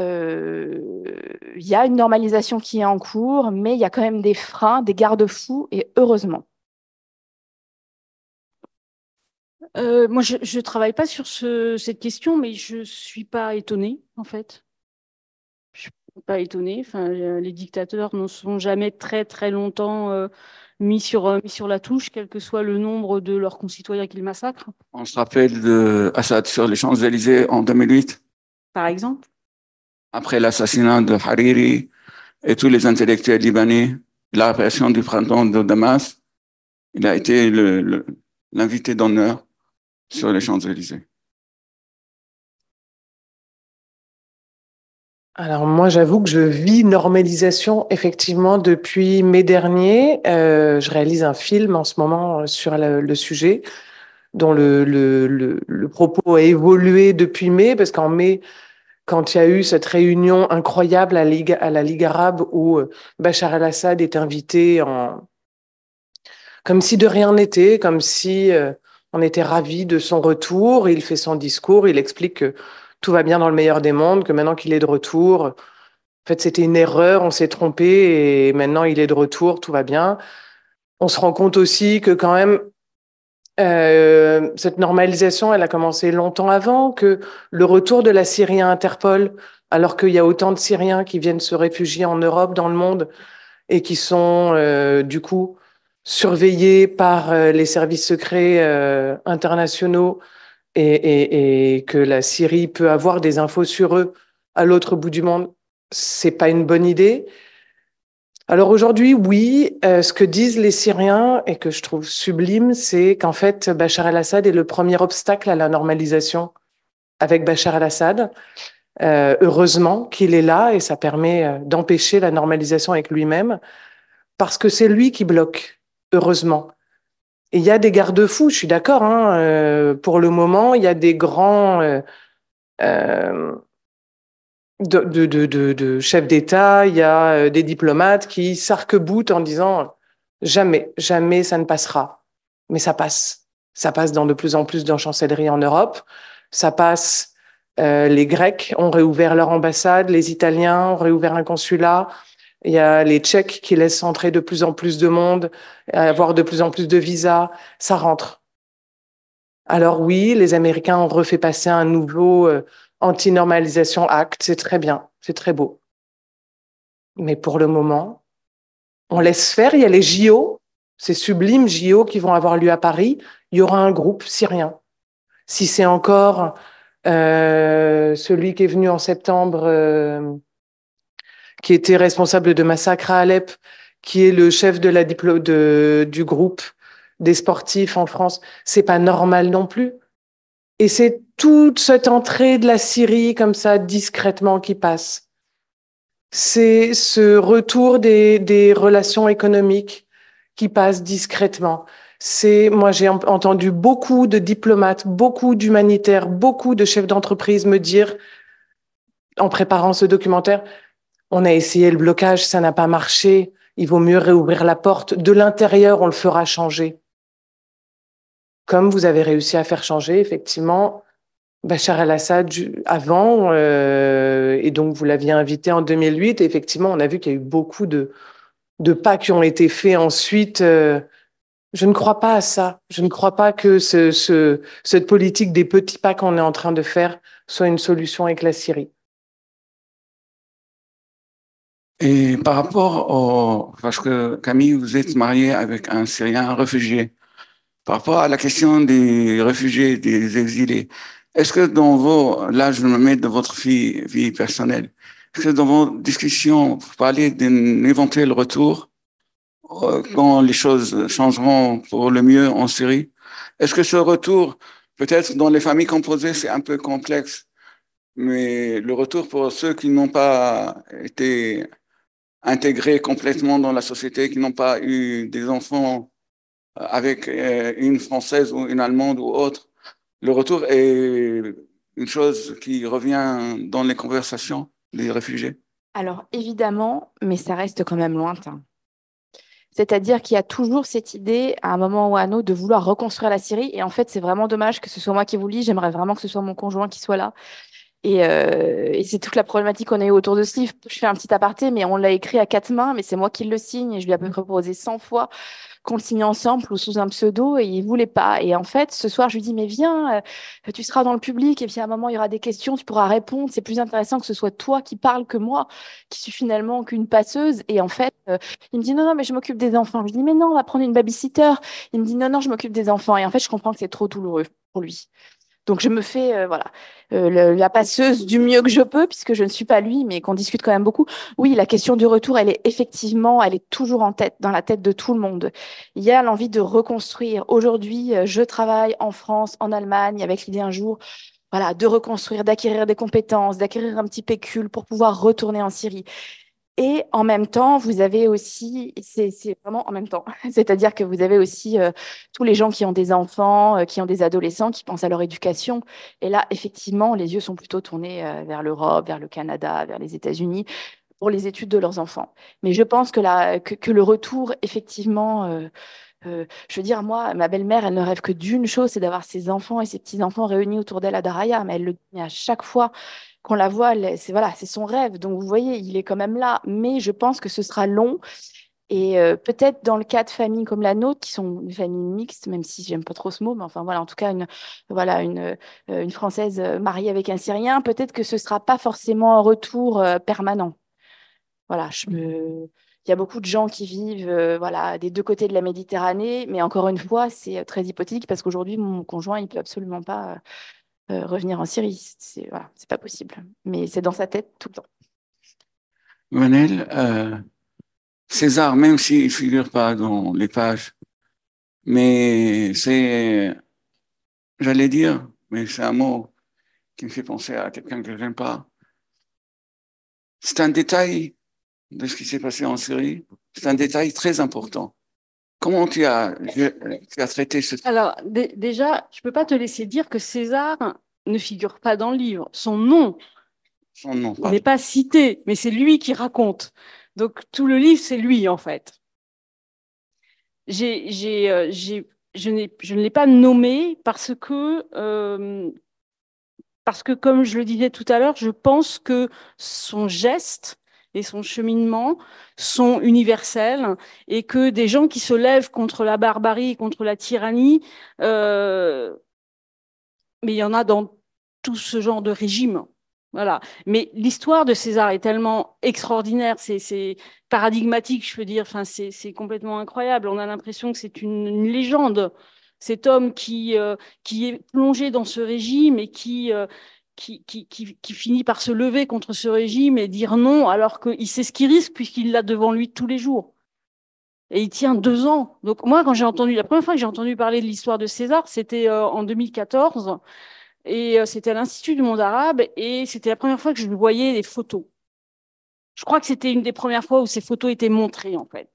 il y a une normalisation qui est en cours, mais il y a quand même des freins, des garde-fous, et heureusement. Moi, je ne travaille pas sur cette question, mais je ne suis pas étonnée, en fait. pas étonnée. Enfin, les dictateurs ne sont jamais très, très longtemps mis sur la touche, quel que soit le nombre de leurs concitoyens qu'ils massacrent, On se rappelle de Assad sur les Champs-Élysées en 2008, par exemple. après l'assassinat de Hariri et tous les intellectuels libanais, la répression du printemps de Damas. Il a été l'invité d'honneur sur les Champs-Élysées. Alors moi, j'avoue que je vis normalisation effectivement depuis mai dernier. Je réalise un film en ce moment sur le sujet, dont le propos a évolué depuis mai, parce qu'en mai, quand il y a eu cette réunion incroyable à la Ligue arabe où Bachar el-Assad est invité comme si de rien n'était, comme si on était ravis de son retour. Il fait son discours, il explique que tout va bien dans le meilleur des mondes, que maintenant qu'il est de retour, en fait, c'était une erreur, on s'est trompé et maintenant il est de retour, tout va bien. On se rend compte aussi que quand même, cette normalisation, elle a commencé longtemps avant, que le retour de la Syrie à Interpol, alors qu'il y a autant de Syriens qui viennent se réfugier en Europe, dans le monde, et qui sont du coup surveillés par les services secrets internationaux et que la Syrie peut avoir des infos sur eux à l'autre bout du monde, c'est pas une bonne idée. Alors aujourd'hui, oui, ce que disent les Syriens et que je trouve sublime, c'est qu'en fait, Bachar el-Assad est le premier obstacle à la normalisation avec Bachar el-Assad. Heureusement qu'il est là et ça permet d'empêcher la normalisation avec lui-même parce que c'est lui qui bloque, heureusement. Et il y a des garde-fous, je suis d'accord, hein, pour le moment, il y a des grands euh, de chefs d'État, il y a des diplomates qui s'arc-boutent en disant jamais, jamais ça ne passera. Mais ça passe. Ça passe dans de plus en plus de chancelleries en Europe. Ça passe. Les Grecs ont réouvert leur ambassade, les Italiens ont réouvert un consulat. Il y a les Tchèques qui laissent entrer de plus en plus de monde, avoir de plus en plus de visas. Ça rentre. Alors oui, les Américains ont refait passer un nouveau Anti-Normalisation Act. C'est très bien, c'est très beau. Mais pour le moment, on laisse faire. Il y a les JO, ces sublimes JO qui vont avoir lieu à Paris. Il y aura un groupe syrien. Si c'est encore celui qui est venu en septembre, qui était responsable de massacre à Alep, qui est le chef du groupe des sportifs en France, c'est pas normal non plus. Et c'est toute cette entrée de la Syrie comme ça, discrètement, qui passe. C'est ce retour des relations économiques qui passe discrètement. Moi, j'ai entendu beaucoup de diplomates, beaucoup d'humanitaires, beaucoup de chefs d'entreprise me dire, en préparant ce documentaire, on a essayé le blocage, ça n'a pas marché, il vaut mieux réouvrir la porte. De l'intérieur, on le fera changer. Comme vous avez réussi à faire changer, effectivement, Bachar el-Assad avant, et donc vous l'aviez invité en 2008. Et effectivement, on a vu qu'il y a eu beaucoup de pas qui ont été faits ensuite. Je ne crois pas à ça. Je ne crois pas que cette politique des petits pas qu'on est en train de faire soit une solution avec la Syrie. Et par rapport parce que Camille, vous êtes mariée avec un Syrien, un réfugié. Par rapport à la question des réfugiés, des exilés, est-ce que là je me mets de votre vie personnelle, est-ce que dans vos discussions, vous parlez d'un éventuel retour quand les choses changeront pour le mieux en Syrie? Est-ce que ce retour, peut-être dans les familles composées, c'est un peu complexe, mais le retour pour ceux qui n'ont pas été intégrés complètement dans la société, qui n'ont pas eu des enfants avec une Française ou une Allemande ou autre, le retour est une chose qui revient dans les conversations des réfugiés. Alors évidemment, mais ça reste quand même lointain. C'est-à-dire qu'il y a toujours cette idée, à un moment ou à un autre, de vouloir reconstruire la Syrie. Et en fait, c'est vraiment dommage que ce soit moi qui vous le dise. J'aimerais vraiment que ce soit mon conjoint qui soit là. Et c'est toute la problématique qu'on a eu autour de ce livre. Je fais un petit aparté, mais on l'a écrit à quatre mains, mais c'est moi qui le signe et je lui ai à peu près proposé 100 fois qu'on le signe ensemble ou sous un pseudo et il voulait pas. Et en fait, ce soir, je lui dis, mais viens, tu seras dans le public et puis à un moment, il y aura des questions, tu pourras répondre. C'est plus intéressant que ce soit toi qui parles que moi, qui suis finalement qu'une passeuse. Et en fait, il me dit, non, non, mais je m'occupe des enfants. Je lui dis, mais non, on va prendre une babysitter. Il me dit, non, non, je m'occupe des enfants. Et en fait, je comprends que c'est trop douloureux pour lui. Donc, je me fais voilà, la passeuse du mieux que je peux, puisque je ne suis pas lui, mais qu'on discute quand même beaucoup. Oui, la question du retour, elle est effectivement, elle est toujours en tête, dans la tête de tout le monde. Il y a l'envie de reconstruire. Aujourd'hui, je travaille en France, en Allemagne, avec l'idée un jour, voilà, de reconstruire, d'acquérir des compétences, d'acquérir un petit pécule pour pouvoir retourner en Syrie. Et en même temps, vous avez aussi, c'est vraiment en même temps, c'est-à-dire que vous avez aussi tous les gens qui ont des enfants, qui ont des adolescents, qui pensent à leur éducation. Et là, effectivement, les yeux sont plutôt tournés vers l'Europe, vers le Canada, vers les États-Unis pour les études de leurs enfants. Mais je pense que le retour, effectivement, je veux dire, moi, ma belle-mère, elle ne rêve que d'une chose, c'est d'avoir ses enfants et ses petits-enfants réunis autour d'elle à Daraya, mais elle le dit à chaque fois qu'on la voit, c'est voilà, c'est son rêve. Donc vous voyez, il est quand même là, mais je pense que ce sera long. Et peut-être dans le cas de familles comme la nôtre, qui sont des familles mixtes, même si j'aime pas trop ce mot, mais enfin voilà, en tout cas voilà, une Française mariée avec un Syrien, peut-être que ce sera pas forcément un retour permanent. Voilà, il y a beaucoup de gens qui vivent voilà, des deux côtés de la Méditerranée, mais encore une fois, c'est très hypothétique parce qu'aujourd'hui, mon conjoint, il peut absolument pas revenir en Syrie. Voilà, c'est pas possible. Mais c'est dans sa tête tout le temps. Manel, César, même s'il ne figure pas dans les pages, mais c'est, j'allais dire, mais c'est un mot qui me fait penser à quelqu'un que je n'aime pas. C'est un détail de ce qui s'est passé en Syrie. C'est un détail très important. Comment tu as traité ce... Alors, déjà, je ne peux pas te laisser dire que César ne figure pas dans le livre. Son nom Son nom, n'est pardon. pas cité, mais c'est lui qui raconte. Donc, tout le livre, c'est lui, en fait. Je ne l'ai pas nommé parce que, comme je le disais tout à l'heure, je pense que son geste et son cheminement sont universels et que des gens qui se lèvent contre la barbarie, contre la tyrannie, mais il y en a dans tout ce genre de régime. Voilà. Mais l'histoire de César est tellement extraordinaire, c'est paradigmatique, je veux dire. Enfin, c'est complètement incroyable. On a l'impression que c'est une légende. Cet homme qui est plongé dans ce régime et qui finit par se lever contre ce régime et dire non, alors qu'il sait ce qu'il risque puisqu'il l'a devant lui tous les jours. Et il tient 2 ans. Donc moi, la première fois que j'ai entendu parler de l'histoire de César, c'était en 2014. Et c'était à l'Institut du monde arabe. Et c'était la première fois que je voyais des photos. Je crois que c'était une des premières fois où ces photos étaient montrées, en fait.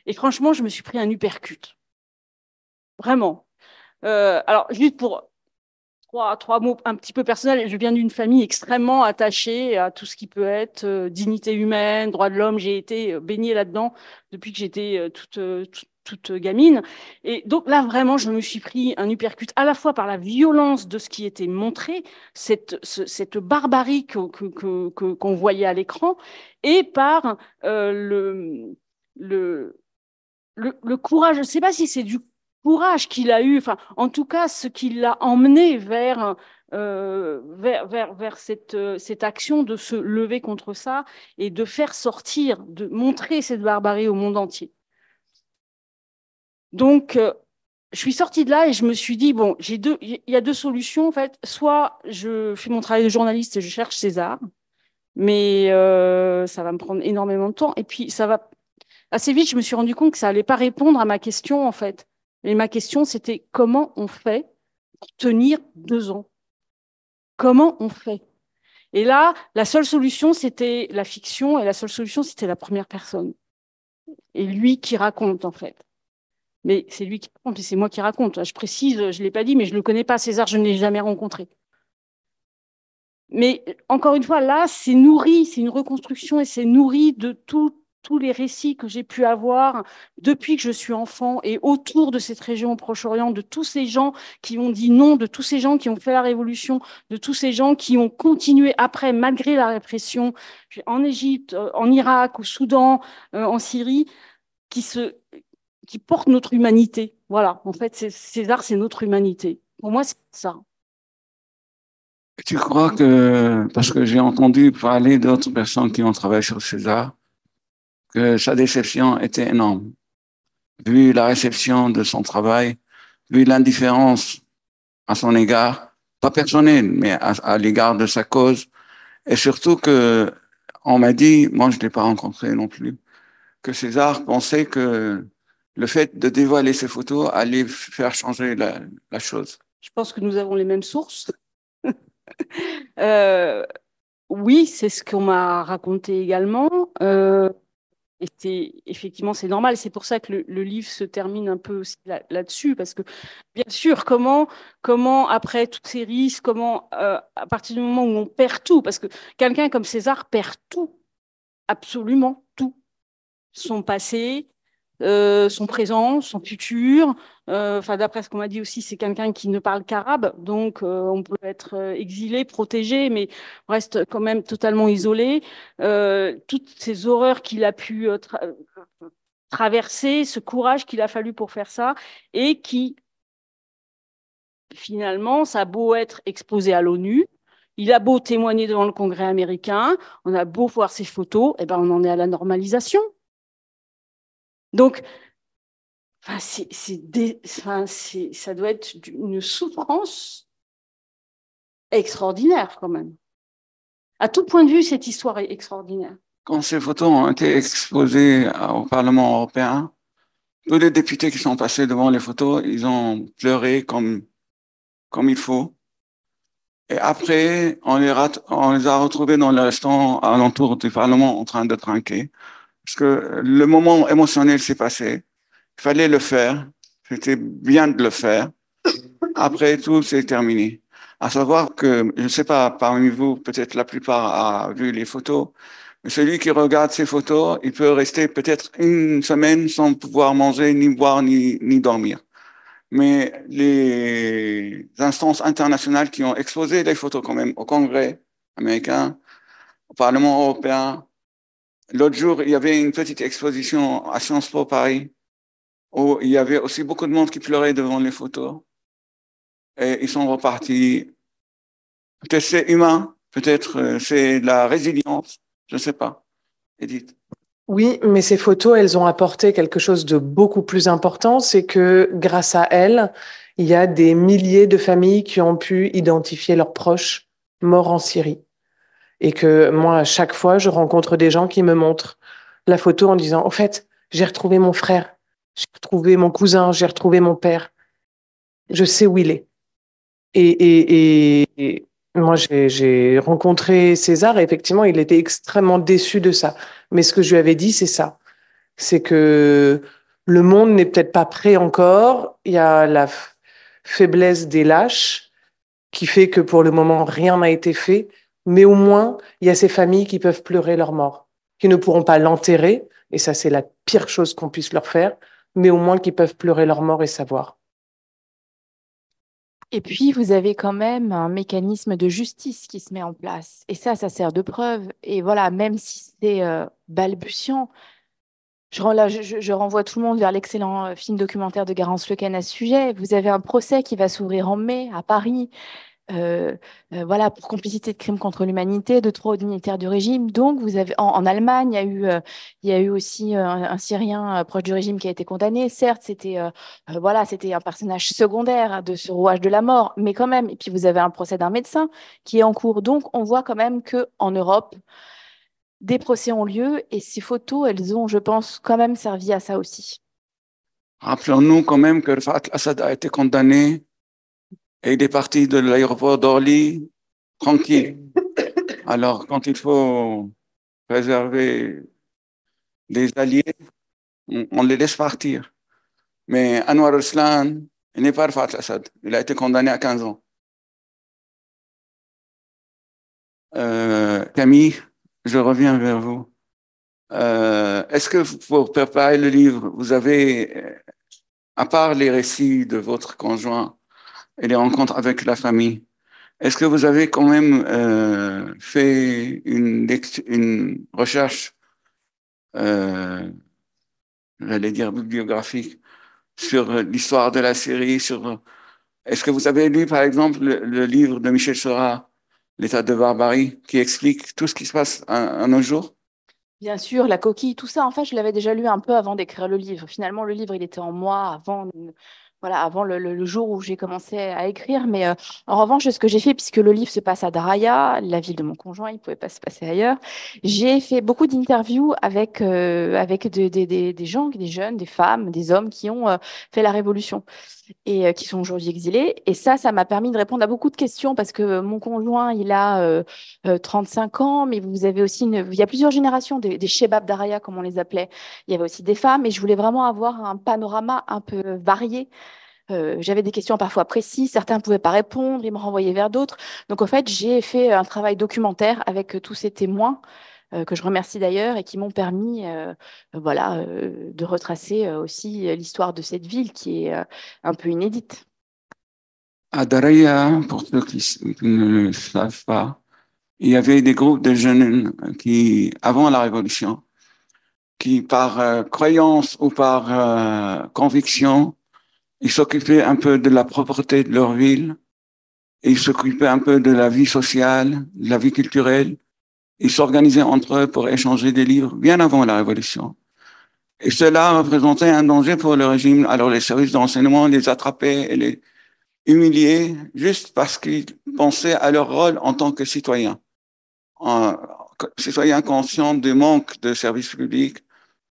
Et franchement, je me suis pris un uppercut. Vraiment. Alors, juste pour trois mots un petit peu personnels, je viens d'une famille extrêmement attachée à tout ce qui peut être dignité humaine, droits de l'homme. J'ai été baignée là-dedans depuis que j'étais toute gamine. Et donc là, vraiment, je me suis pris un uppercut à la fois par la violence de ce qui était montré, cette barbarie qu'on voyait à l'écran, et par le, le courage. Je ne sais pas si c'est du courage qu'il a eu, enfin, en tout cas, ce qui l'a emmené vers cette action de se lever contre ça et de faire sortir, de montrer cette barbarie au monde entier. Donc, je suis sortie de là et je me suis dit, bon, il y a deux solutions, en fait. Soit je fais mon travail de journaliste et je cherche César, mais ça va me prendre énormément de temps. Et puis, assez vite, je me suis rendu compte que ça allait pas répondre à ma question, en fait. Et ma question, c'était comment on fait pour tenir 2 ans? Comment on fait? Et là, la seule solution, c'était la fiction, et la seule solution, c'était la première personne. Et lui qui raconte, en fait. Mais c'est lui qui raconte, et c'est moi qui raconte. Je précise, je ne l'ai pas dit, mais je ne le connais pas, César, je ne l'ai jamais rencontré. Mais encore une fois, là, c'est nourri, c'est une reconstruction, et c'est nourri de tout tous les récits que j'ai pu avoir depuis que je suis enfant et autour de cette région au Proche-Orient, de tous ces gens qui ont dit non, de tous ces gens qui ont fait la révolution, de tous ces gens qui ont continué après, malgré la répression, en Égypte, en Irak, au Soudan, en Syrie, qui portent notre humanité. Voilà, en fait, César, c'est notre humanité. Pour moi, c'est ça. Tu crois que, parce que j'ai entendu parler d'autres personnes qui ont travaillé sur César, que sa déception était énorme, vu la réception de son travail, vu l'indifférence à son égard, pas personnelle, mais à l'égard de sa cause, et surtout que on m'a dit, moi je ne l'ai pas rencontré non plus, que César pensait que le fait de dévoiler ses photos allait faire changer la chose. Je pense que nous avons les mêmes sources. Oui, c'est ce qu'on m'a raconté également. Et effectivement, c'est normal. C'est pour ça que le livre se termine un peu aussi là-dessus, parce que bien sûr, comment après toutes ces risques, comment à partir du moment où on perd tout, parce que quelqu'un comme César perd tout, absolument tout, son passé, son présent, son futur. Enfin, d'après ce qu'on m'a dit aussi, c'est quelqu'un qui ne parle qu'arabe, donc on peut être exilé, protégé, mais reste quand même totalement isolé. Toutes ces horreurs qu'il a pu traverser, ce courage qu'il a fallu pour faire ça, et qui, finalement, ça a beau être exposé à l'ONU, il a beau témoigner devant le Congrès américain, on a beau voir ses photos, et ben on en est à la normalisation. Donc, enfin, ça doit être une souffrance extraordinaire quand même. À tout point de vue, cette histoire est extraordinaire. Quand ces photos ont été exposées au Parlement européen, tous les députés qui sont passés devant les photos, ils ont pleuré comme il faut. Et après, on les a retrouvés dans le restaurant alentour du Parlement en train de trinquer. Parce que le moment émotionnel s'est passé. Il fallait le faire. C'était bien de le faire. Après, tout s'est terminé. À savoir que, je ne sais pas, parmi vous, peut-être la plupart a vu les photos, mais celui qui regarde ces photos, il peut rester peut-être une semaine sans pouvoir manger, ni boire, ni dormir. Mais les instances internationales qui ont exposé les photos quand même au Congrès américain, au Parlement européen, l'autre jour, il y avait une petite exposition à Sciences Po Paris, où il y avait aussi beaucoup de monde qui pleurait devant les photos. Et ils sont repartis. Peut-être c'est humain, peut-être c'est de la résilience, je ne sais pas. Edith. Oui, mais ces photos, elles ont apporté quelque chose de beaucoup plus important, c'est que grâce à elles, il y a des milliers de familles qui ont pu identifier leurs proches morts en Syrie. Et que moi, à chaque fois, je rencontre des gens qui me montrent la photo en disant, au fait, j'ai retrouvé mon frère, j'ai retrouvé mon cousin, j'ai retrouvé mon père, je sais où il est. Et moi, j'ai rencontré César et effectivement, il était extrêmement déçu de ça. Mais ce que je lui avais dit, c'est ça. C'est que le monde n'est peut-être pas prêt encore. Il y a la faiblesse des lâches qui fait que pour le moment, rien n'a été fait. Mais au moins, il y a ces familles qui peuvent pleurer leur mort, qui ne pourront pas l'enterrer. Et ça, c'est la pire chose qu'on puisse leur faire. Mais au moins, qui peuvent pleurer leur mort et savoir. Et puis, vous avez quand même un mécanisme de justice qui se met en place. Et ça sert de preuve. Et voilà, même si c'est balbutiant, je renvoie tout le monde vers l'excellent film documentaire de Garance Lequesne à ce sujet. Vous avez un procès qui va s'ouvrir en mai à Paris. Voilà, pour complicité de crimes contre l'humanité, de trop dignitaires du régime. Donc, vous avez en Allemagne, il y a eu aussi un Syrien proche du régime qui a été condamné. Certes, voilà, c'était un personnage secondaire de ce rouage de la mort, mais quand même. Et puis, vous avez un procès d'un médecin qui est en cours. Donc, on voit quand même que en Europe, des procès ont lieu et ces photos, elles ont, je pense, quand même servi à ça aussi. Rappelons-nous quand même que Rafat al-Assad a été condamné et il est parti de l'aéroport d'Orly tranquille. Alors, quand il faut préserver des alliés, on les laisse partir. Mais Anwar Ruslan, il n'est pas Rafat al-Assad. Il a été condamné à 15 ans. Camille, je reviens vers vous. Est-ce que pour préparer le livre, vous avez, à part les récits de votre conjoint et les rencontres avec la famille, est-ce que vous avez quand même fait une recherche, euh, j'allais dire bibliographique, sur l'histoire de la série, est-ce que vous avez lu, par exemple, le livre de Michel Serra, L'état de barbarie, qui explique tout ce qui se passe à nos jours? Bien sûr, la coquille, tout ça, en fait, je l'avais déjà lu un peu avant d'écrire le livre. Finalement, le livre, il était en moi avant, voilà, avant le jour où j'ai commencé à écrire. Mais en revanche, ce que j'ai fait, puisque le livre se passe à Daraya, la ville de mon conjoint, il ne pouvait pas se passer ailleurs, j'ai fait beaucoup d'interviews avec des gens, des jeunes, des femmes, des hommes qui ont fait la révolution et qui sont aujourd'hui exilés. Et ça m'a permis de répondre à beaucoup de questions parce que mon conjoint, il a 35 ans, mais vous avez aussi il y a plusieurs générations des Shebab Daraya, comme on les appelait. Il y avait aussi des femmes et je voulais vraiment avoir un panorama un peu varié. J'avais des questions parfois précises, certains ne pouvaient pas répondre, ils me renvoyaient vers d'autres. Donc, en fait, j'ai fait un travail documentaire avec tous ces témoins que je remercie d'ailleurs et qui m'ont permis voilà, de retracer aussi l'histoire de cette ville qui est un peu inédite. À Daraya, pour ceux qui ne le savent pas, il y avait des groupes de jeunes qui, avant la Révolution, qui par croyance ou par conviction, ils s'occupaient un peu de la propreté de leur ville, ils s'occupaient un peu de la vie sociale, de la vie culturelle. Ils s'organisaient entre eux pour échanger des livres bien avant la Révolution. Et cela représentait un danger pour le régime. Alors les services d'enseignement les attrapaient et les humiliaient juste parce qu'ils pensaient à leur rôle en tant que citoyens. Citoyens conscients du manque de services publics,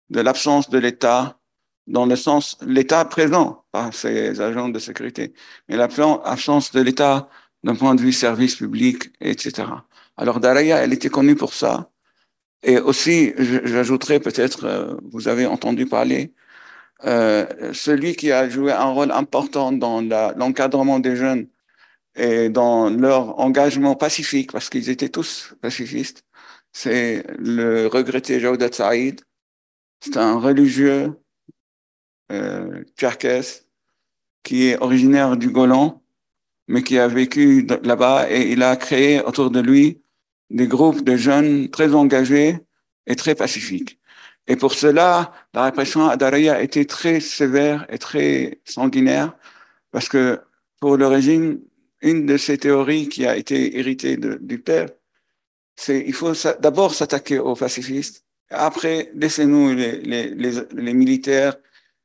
de l'absence de l'État, dans le sens, l'État présent par ses agents de sécurité, mais l'absence de l'État d'un point de vue service public, etc. Alors Daraya, elle était connue pour ça. Et aussi, j'ajouterais peut-être, vous avez entendu parler, celui qui a joué un rôle important dans l'encadrement des jeunes et dans leur engagement pacifique, parce qu'ils étaient tous pacifistes, c'est le regretté Jawdat Saïd. C'est un religieux tcherkesse qui est originaire du Golan, mais qui a vécu là-bas et il a créé autour de lui des groupes de jeunes très engagés et très pacifiques. Et pour cela, la répression à Daraya était très sévère et très sanguinaire parce que pour le régime, une de ces théories qui a été héritée du père, c'est il faut d'abord s'attaquer aux pacifistes, après laissez-nous les militaires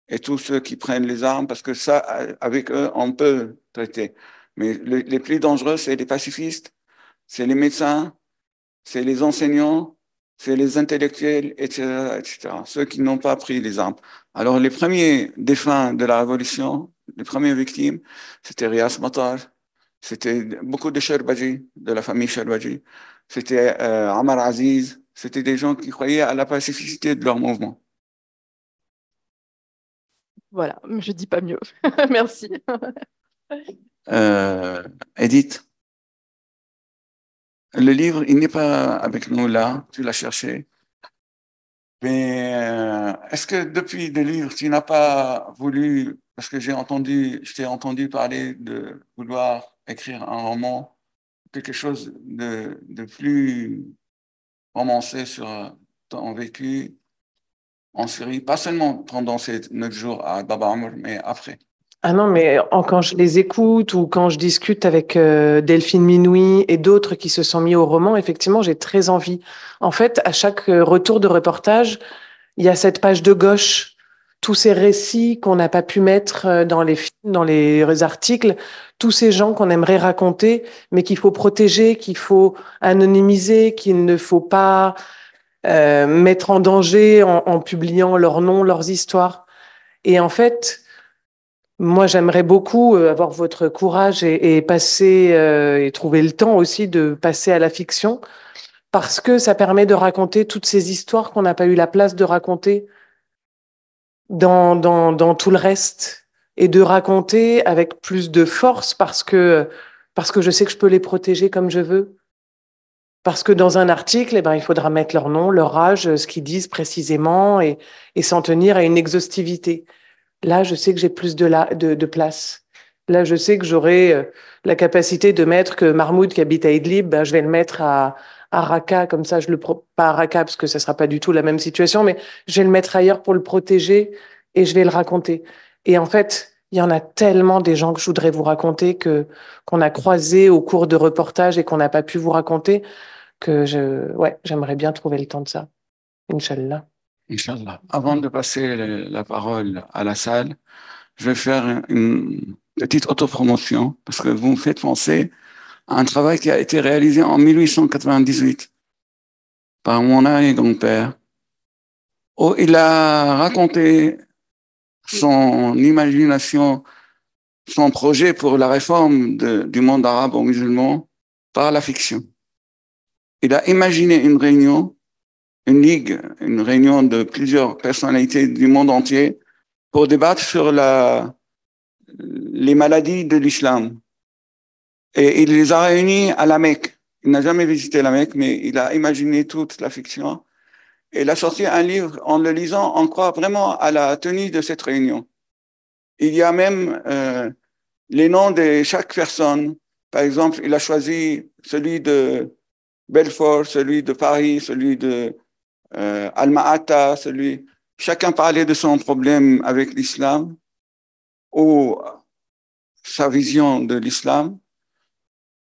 et tous ceux qui prennent les armes, parce que ça, avec eux, on peut traiter. Mais les plus dangereux, c'est les pacifistes, c'est les médecins, c'est les enseignants, c'est les intellectuels, etc., etc., ceux qui n'ont pas pris les armes. Alors, les premiers défunts de la Révolution, les premières victimes, c'était Rias Matar, c'était beaucoup de Sherbaji, de la famille Sherbaji, c'était Amar Aziz, c'était des gens qui croyaient à la pacificité de leur mouvement. Voilà, je dis pas mieux. Merci. Edith, le livre, il n'est pas avec nous là, tu l'as cherché. Mais est-ce que depuis le livre, tu n'as pas voulu, parce que je t'ai entendu parler de vouloir écrire un roman, quelque chose de plus romancé sur ton vécu en Syrie, pas seulement pendant ces 9 jours à Baba Amr, mais après. Ah non, mais quand je les écoute ou quand je discute avec Delphine Minouy et d'autres qui se sont mis au roman, effectivement, j'ai très envie. En fait, à chaque retour de reportage, il y a cette page de gauche, tous ces récits qu'on n'a pas pu mettre dans les films, dans les articles, tous ces gens qu'on aimerait raconter, mais qu'il faut protéger, qu'il faut anonymiser, qu'il ne faut pas mettre en danger en publiant leurs noms, leurs histoires. Et en fait, moi, j'aimerais beaucoup avoir votre courage et passer et trouver le temps aussi de passer à la fiction parce que ça permet de raconter toutes ces histoires qu'on n'a pas eu la place de raconter dans tout le reste et de raconter avec plus de force parce que je sais que je peux les protéger comme je veux. Parce que dans un article, il faudra mettre leur nom, leur âge, ce qu'ils disent précisément et s'en tenir à une exhaustivité. Là, je sais que j'ai plus de place. Là, je sais que j'aurai la capacité de mettre que Mahmoud qui habite à Idlib, je vais le mettre à Raqqa, comme ça, pas à Raqqa parce que ça sera pas du tout la même situation, mais je vais le mettre ailleurs pour le protéger et je vais le raconter. Et en fait, il y en a tellement des gens que je voudrais vous raconter qu'on a croisés au cours de reportages et qu'on n'a pas pu vous raconter que j'aimerais bien trouver le temps de ça. Inch'Allah. Inch'Allah. Avant de passer la parole à la salle, je vais faire une petite autopromotion parce que vous me faites penser à un travail qui a été réalisé en 1898 par mon arrière-grand-père, où il a raconté son imagination, son projet pour la réforme du monde arabe aux musulmans par la fiction. Il a imaginé une réunion, une ligue, une réunion de plusieurs personnalités du monde entier pour débattre sur les maladies de l'islam. Et il les a réunis à la Mecque. Il n'a jamais visité la Mecque, mais il a imaginé toute la fiction. Et il a sorti un livre. En le lisant, on croit vraiment à la tenue de cette réunion. Il y a même les noms de chaque personne. Par exemple, il a choisi celui de Belfort, celui de Paris, celui de Alma-Ata, chacun parlait de son problème avec l'islam ou sa vision de l'islam.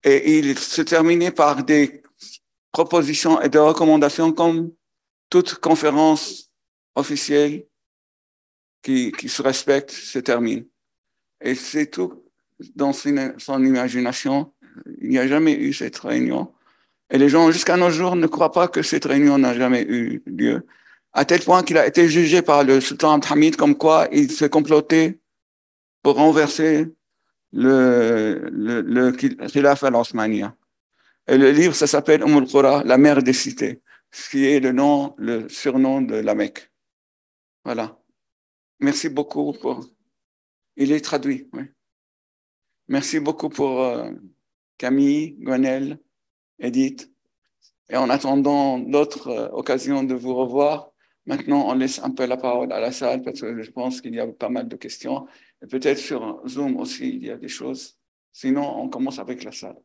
Et il se terminait par des propositions et des recommandations comme toute conférence officielle qui se respecte se termine. Et c'est tout dans son imagination. Il n'y a jamais eu cette réunion. Et les gens, jusqu'à nos jours, ne croient pas que cette réunion n'a jamais eu lieu. À tel point qu'il a été jugé par le sultan Abd-Hamid comme quoi il s'est comploté pour renverser le khilaf al-Osmania. Et le livre, ça s'appelle al-Qura, la mère des cités, ce qui est le surnom de la Mecque. Voilà. Merci beaucoup pour... Il est traduit, oui. Merci beaucoup pour Camille, Gwenel, Edith. Et en attendant d'autres occasions de vous revoir, maintenant on laisse un peu la parole à la salle parce que je pense qu'il y a pas mal de questions. Et peut-être sur Zoom aussi, il y a des choses. Sinon, on commence avec la salle.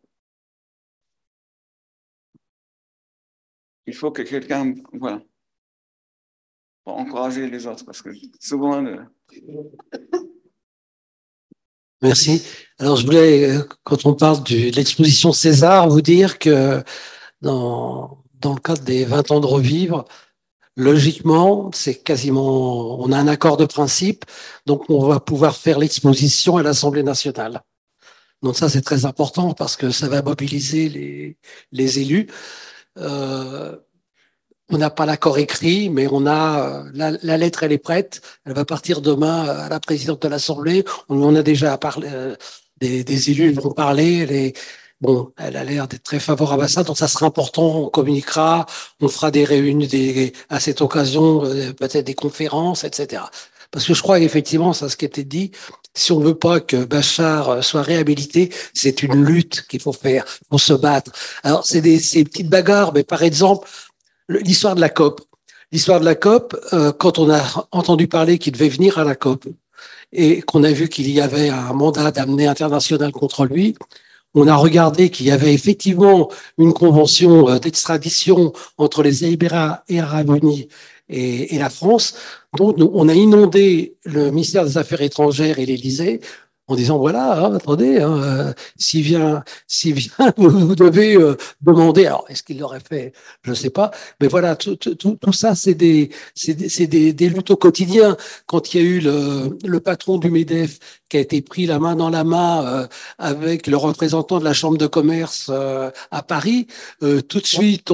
Il faut que quelqu'un, voilà, pour encourager les autres parce que souvent... Merci. Alors, je voulais, quand on parle de l'exposition César, vous dire que dans le cadre des 20 ans de Revivre, logiquement, c'est quasiment, on a un accord de principe, donc on va pouvoir faire l'exposition à l'Assemblée nationale. Donc ça, c'est très important parce que ça va mobiliser les élus. On n'a pas l'accord écrit, mais on a la lettre, elle est prête. Elle va partir demain à la présidente de l'Assemblée. On en a déjà parlé, des élus vont parler. Bon, elle a l'air d'être très favorable à ça, donc ça sera important. On communiquera, on fera des réunions à cette occasion, peut-être des conférences, etc. Parce que je crois effectivement, ça, ce qui était dit, si on veut pas que Bachar soit réhabilité, c'est une lutte qu'il faut faire, il faut se battre. Alors, c'est des petites bagarres, mais par exemple, l'histoire de la COP. L'histoire de la COP, quand on a entendu parler qu'il devait venir à la COP et qu'on a vu qu'il y avait un mandat d'amener international contre lui, on a regardé qu'il y avait effectivement une convention d'extradition entre les Émirats arabes unis et la France. Donc, on a inondé le ministère des Affaires étrangères et l'Élysée en disant voilà, hein, attendez, hein, s'il vient, vous devez demander. Alors, est-ce qu'il l'aurait fait? Je ne sais pas. Mais voilà, tout ça, c'est des luttes au quotidien. Quand il y a eu le patron du MEDEF qui a été pris la main dans la main avec le représentant de la Chambre de commerce à Paris, tout de suite,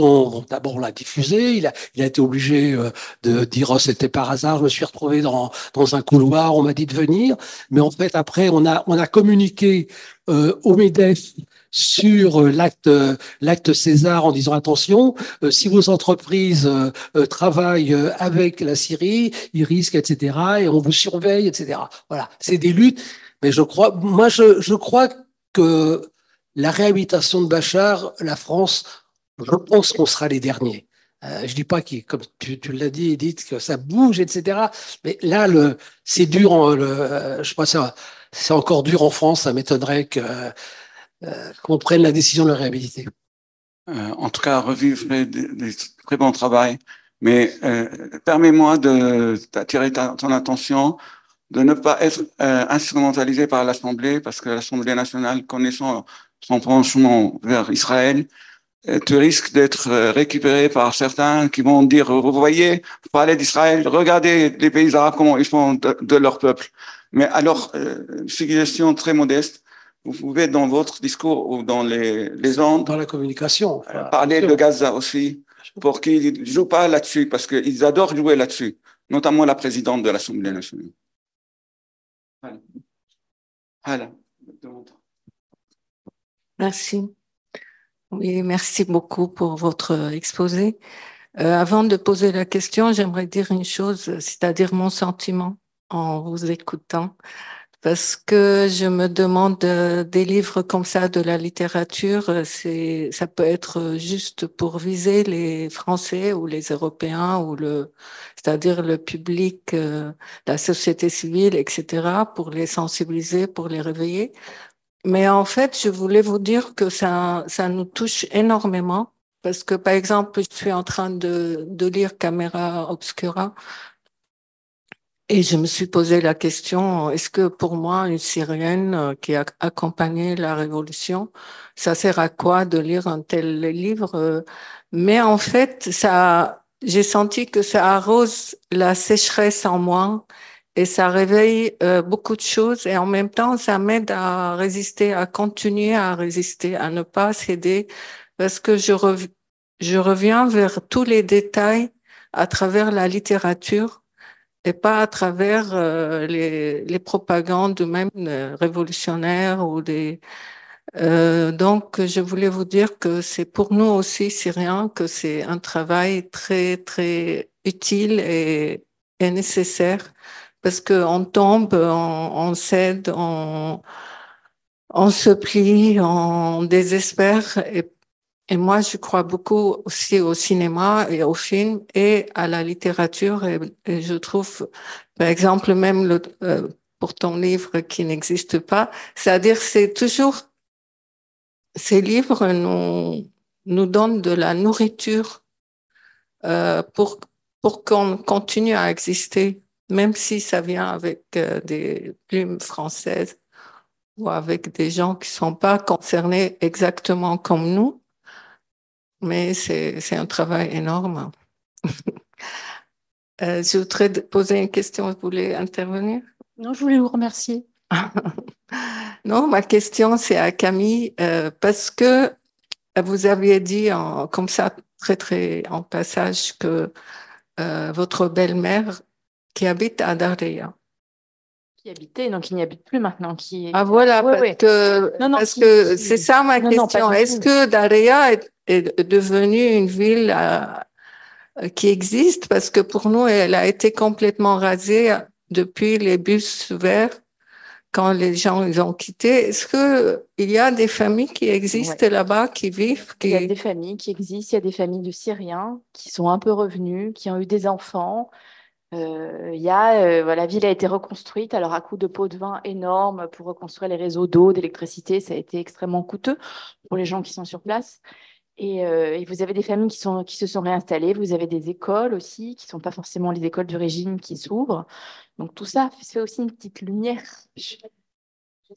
d'abord on l'a diffusé. Il a été obligé de dire oh, c'était par hasard. Je me suis retrouvé dans un couloir. On m'a dit de venir. Mais en fait, après, on a communiqué au MEDEF sur l'acte César en disant attention, si vos entreprises travaillent avec la Syrie, ils risquent, etc. Et on vous surveille, etc. Voilà, c'est des luttes. Mais je crois que la réhabilitation de Bachar, la France Je pense qu'on sera les derniers. Je dis pas comme tu l'as dit, Edith, que ça bouge, etc. Mais là, c'est dur. Je crois que c'est encore dur en France. Ça m'étonnerait qu'on prenne la décision de le réhabiliter. En tout cas, Revivre fait des très bons travail. Mais permets-moi d'attirer ton attention de ne pas être instrumentalisé par l'Assemblée, parce que l'Assemblée nationale, connaissant son penchant vers Israël, tu risques d'être récupéré par certains qui vont dire, vous voyez, vous parlez d'Israël, regardez les pays arabes comment ils font de leur peuple. Mais alors, suggestion très modeste, vous pouvez dans votre discours ou dans les ondes dans la communication, parler de Gaza aussi, pour qu'ils ne jouent pas là-dessus, parce qu'ils adorent jouer là-dessus, notamment la présidente de l'Assemblée nationale. Voilà. Merci. Oui, merci beaucoup pour votre exposé. Avant de poser la question, j'aimerais dire une chose, c'est-à-dire mon sentiment en vous écoutant, parce que je me demande des livres comme ça, de la littérature, ça peut être juste pour viser les Français ou les Européens ou c'est-à-dire le public, la société civile, etc., pour les sensibiliser, pour les réveiller. Mais en fait, je voulais vous dire que ça nous touche énormément parce que, par exemple, je suis en train de lire Camera Obscura et je me suis posé la question, est-ce que pour moi, une Syrienne qui a accompagné la révolution, ça sert à quoi de lire un tel livre? Mais en fait, j'ai senti que ça arrose la sécheresse en moi et ça réveille beaucoup de choses et en même temps, ça m'aide à résister, à continuer à résister, à ne pas céder parce que je reviens vers tous les détails à travers la littérature et pas à travers les propagandes même révolutionnaires ou donc, je voulais vous dire que c'est pour nous aussi, Syriens, que c'est un travail très, très utile et nécessaire parce qu'on tombe, on cède, on se plie, on désespère. Et moi, je crois beaucoup aussi au cinéma et au film et à la littérature. Et je trouve, par exemple, même pour ton livre qui n'existe pas, c'est-à-dire c'est toujours ces livres nous donnent de la nourriture euh, pour, pour qu'on continue à exister, même si ça vient avec des plumes françaises ou avec des gens qui sont pas concernés exactement comme nous, mais c'est un travail énorme. Je voudrais poser une question, vous voulez intervenir? Non, je voulais vous remercier. Non, ma question c'est à Camille parce que vous aviez dit comme ça très très en passage que votre belle-mère qui habite à Daria. Qui habitait, donc il n'y habite plus maintenant. Ah voilà, Oui, parce oui. que, Non, non, parce que c'est ça ma non, non, pas question. du Est-ce tout. que Daria est devenue une ville qui existe? Parce que pour nous, elle a été complètement rasée depuis les bus verts quand les gens ils ont quitté. Est-ce que il y a des familles qui existent Ouais. là-bas, qui vivent, Il y a des familles qui existent, il y a des familles de Syriens qui sont un peu revenus, qui ont eu des enfants. La ville a été reconstruite, alors à coups de pots de vin énormes pour reconstruire les réseaux d'eau, d'électricité, ça a été extrêmement coûteux pour les gens qui sont sur place. Et vous avez des familles qui se sont réinstallées, vous avez des écoles aussi, qui ne sont pas forcément les écoles du régime qui s'ouvrent. Donc tout ça fait aussi une petite lumière.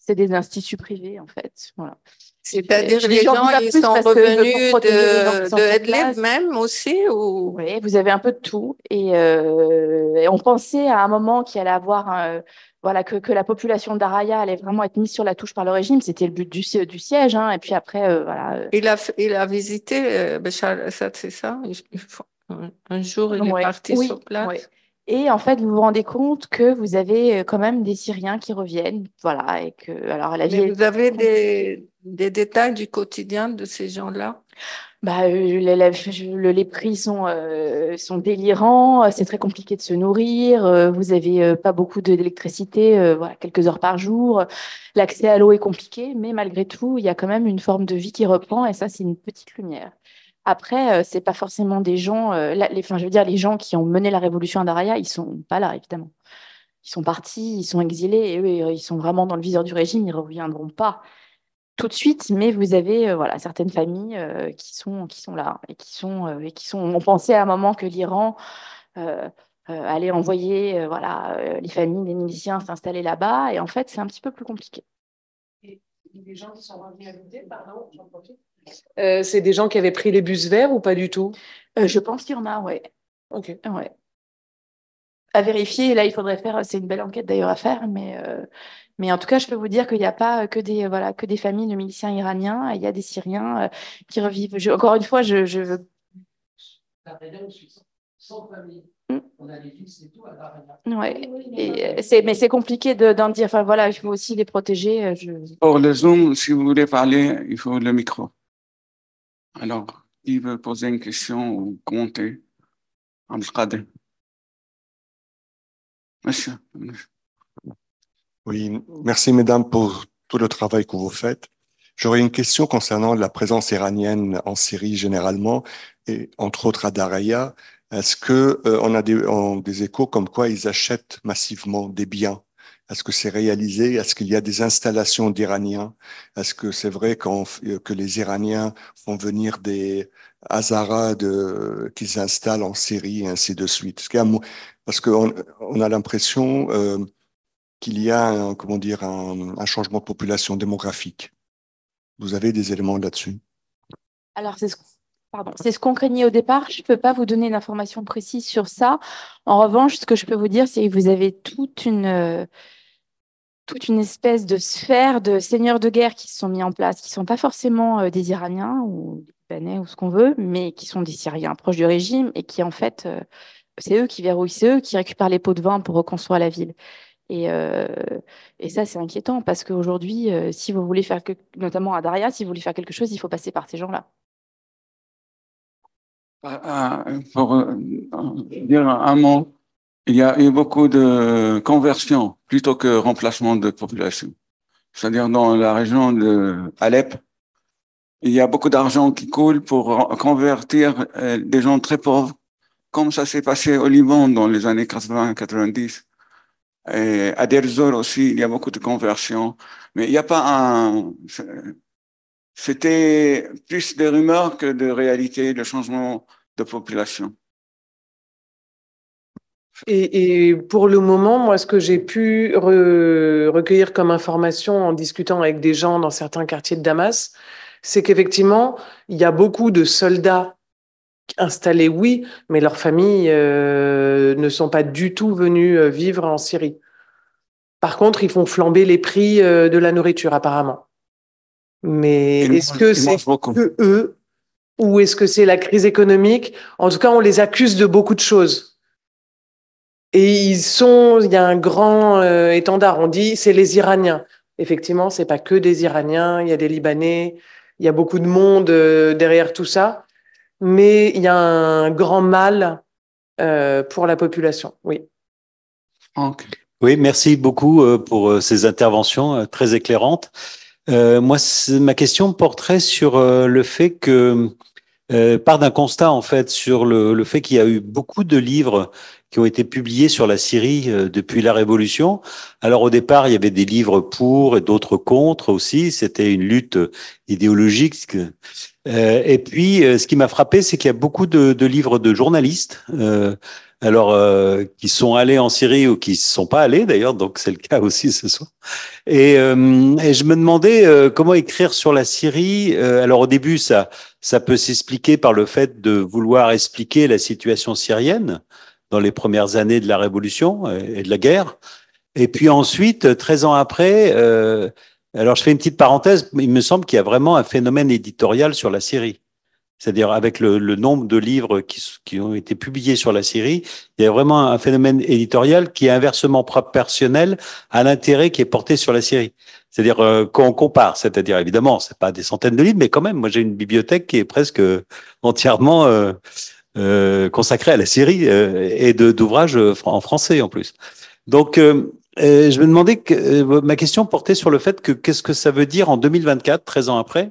C'est des instituts privés, en fait. Voilà. C'est-à-dire les gens, ils sont revenus de Idlib même aussi ou... Oui, vous avez un peu de tout. Et on pensait à un moment qu'il allait avoir voilà, que la population d'Araya allait vraiment être mise sur la touche par le régime. C'était le but du siège. Hein. Et puis après, voilà. Il a visité Bachar al-Assad, c'est ça? Un jour, il est parti sur place. Oui. Et en fait, vous vous rendez compte que vous avez quand même des Syriens qui reviennent. Voilà. Et que, alors, Mais vous avez des détails du quotidien de ces gens-là? Les prix sont délirants, c'est très compliqué de se nourrir, vous avez pas beaucoup d'électricité, voilà, quelques heures par jour, l'accès à l'eau est compliqué, mais malgré tout, il y a quand même une forme de vie qui reprend et ça, c'est une petite lumière. Après, c'est pas forcément des gens, je veux dire, les gens qui ont mené la révolution à Daraya, ils sont pas là, évidemment. Ils sont partis, ils sont exilés, et eux, ils sont vraiment dans le viseur du régime, ils reviendront pas tout de suite, mais vous avez voilà, certaines familles qui sont là et qui ont pensé à un moment que l'Iran euh, allait envoyer voilà, les familles des miliciens s'installer là-bas, et en fait, c'est un petit peu plus compliqué. Et les gens qui sont revenus habiter, pardon, j'en profite. C'est des gens qui avaient pris les bus verts ou pas du tout? Je pense qu'il y en a, ouais. Ok. Ouais. À vérifier, là, il faudrait faire, c'est une belle enquête d'ailleurs à faire, mais en tout cas, je peux vous dire qu'il n'y a pas que des, voilà, que des familles de miliciens iraniens, il y a des Syriens qui revivent. Encore une fois, je veux. Sans famille. On a les fils et tout à Daraya. Ouais. Mais c'est compliqué d'en dire. Enfin voilà, il faut aussi les protéger. Pour le Zoom, si vous voulez parler, il faut le micro. Alors, qui veut poser une question ou commenter? Abdelkader. Monsieur. Oui, merci mesdames pour tout le travail que vous faites. J'aurais une question concernant la présence iranienne en Syrie généralement et entre autres à Daraya. Est-ce que on a des échos comme quoi ils achètent massivement des biens? Est-ce que c'est réalisé? Est-ce qu'il y a des installations d'Iraniens? Est-ce que c'est vrai que les Iraniens font venir des Hazaras qu'ils installent en Syrie et ainsi de suite? Parce qu'on on a l'impression qu'il y a comment dire, un changement de population démographique. Vous avez des éléments là-dessus? Alors, c'est ce qu'on craignait au départ. Je ne peux pas vous donner d'informations précises sur ça. En revanche, ce que je peux vous dire, c'est que vous avez toute une espèce de sphère de seigneurs de guerre qui se sont mis en place, qui ne sont pas forcément des Iraniens ou des Libanais ou ce qu'on veut, mais qui sont des Syriens proches du régime et qui, en fait, c'est eux qui verrouillent, c'est eux qui récupèrent les pots de vin pour reconstruire la ville. Et ça, c'est inquiétant parce qu'aujourd'hui, si vous voulez faire, notamment à Daria, si vous voulez faire quelque chose, il faut passer par ces gens-là. Pour dire un mot, il y a eu beaucoup de conversions plutôt que remplacement de population. C'est-à-dire dans la région de Alep, il y a beaucoup d'argent qui coule pour convertir des gens très pauvres, comme ça s'est passé au Liban dans les années 80-90. Et à Deir ez-Zor aussi, il y a beaucoup de conversions. Mais il n'y a pas C'était plus des rumeurs que de réalité, de changement de population. Et pour le moment, moi, ce que j'ai pu recueillir comme information en discutant avec des gens dans certains quartiers de Damas, c'est qu'effectivement, il y a beaucoup de soldats installés, oui, mais leurs familles ne sont pas du tout venues vivre en Syrie. Par contre, ils font flamber les prix de la nourriture, apparemment. Mais est-ce que c'est que eux ou est-ce que c'est la crise économique? En tout cas, on les accuse de beaucoup de choses. Et il y a un grand étendard. On dit c'est les Iraniens. Effectivement, c'est pas que des Iraniens. Il y a des Libanais. Il y a beaucoup de monde derrière tout ça. Mais il y a un grand mal pour la population. Oui. Okay. Oui, merci beaucoup pour ces interventions très éclairantes. Moi, ma question porterait sur le fait que part d'un constat en fait sur le fait qu'il y a eu beaucoup de livres qui ont été publiés sur la Syrie depuis la Révolution. Alors au départ, il y avait des livres pour et d'autres contre aussi. C'était une lutte idéologique. Et puis, ce qui m'a frappé, c'est qu'il y a beaucoup de livres de journalistes, qui sont allés en Syrie ou qui ne sont pas allés d'ailleurs, donc c'est le cas aussi ce soir. Et je me demandais comment écrire sur la Syrie. Alors au début, ça peut s'expliquer par le fait de vouloir expliquer la situation syrienne dans les premières années de la révolution et de la guerre. Et puis ensuite, 13 ans après, alors je fais une petite parenthèse, il me semble qu'il y a vraiment un phénomène éditorial sur la Syrie. C'est-à-dire avec le nombre de livres qui ont été publiés sur la Syrie, il y a vraiment un phénomène éditorial qui est inversement proportionnel à l'intérêt qui est porté sur la Syrie. C'est-à-dire quand on compare, c'est-à-dire évidemment, c'est pas des centaines de livres, mais quand même, moi j'ai une bibliothèque qui est presque entièrement consacrée à la Syrie et d'ouvrages en français en plus. Donc je me demandais ma question portait sur le fait que qu'est-ce que ça veut dire en 2024, 13 ans après,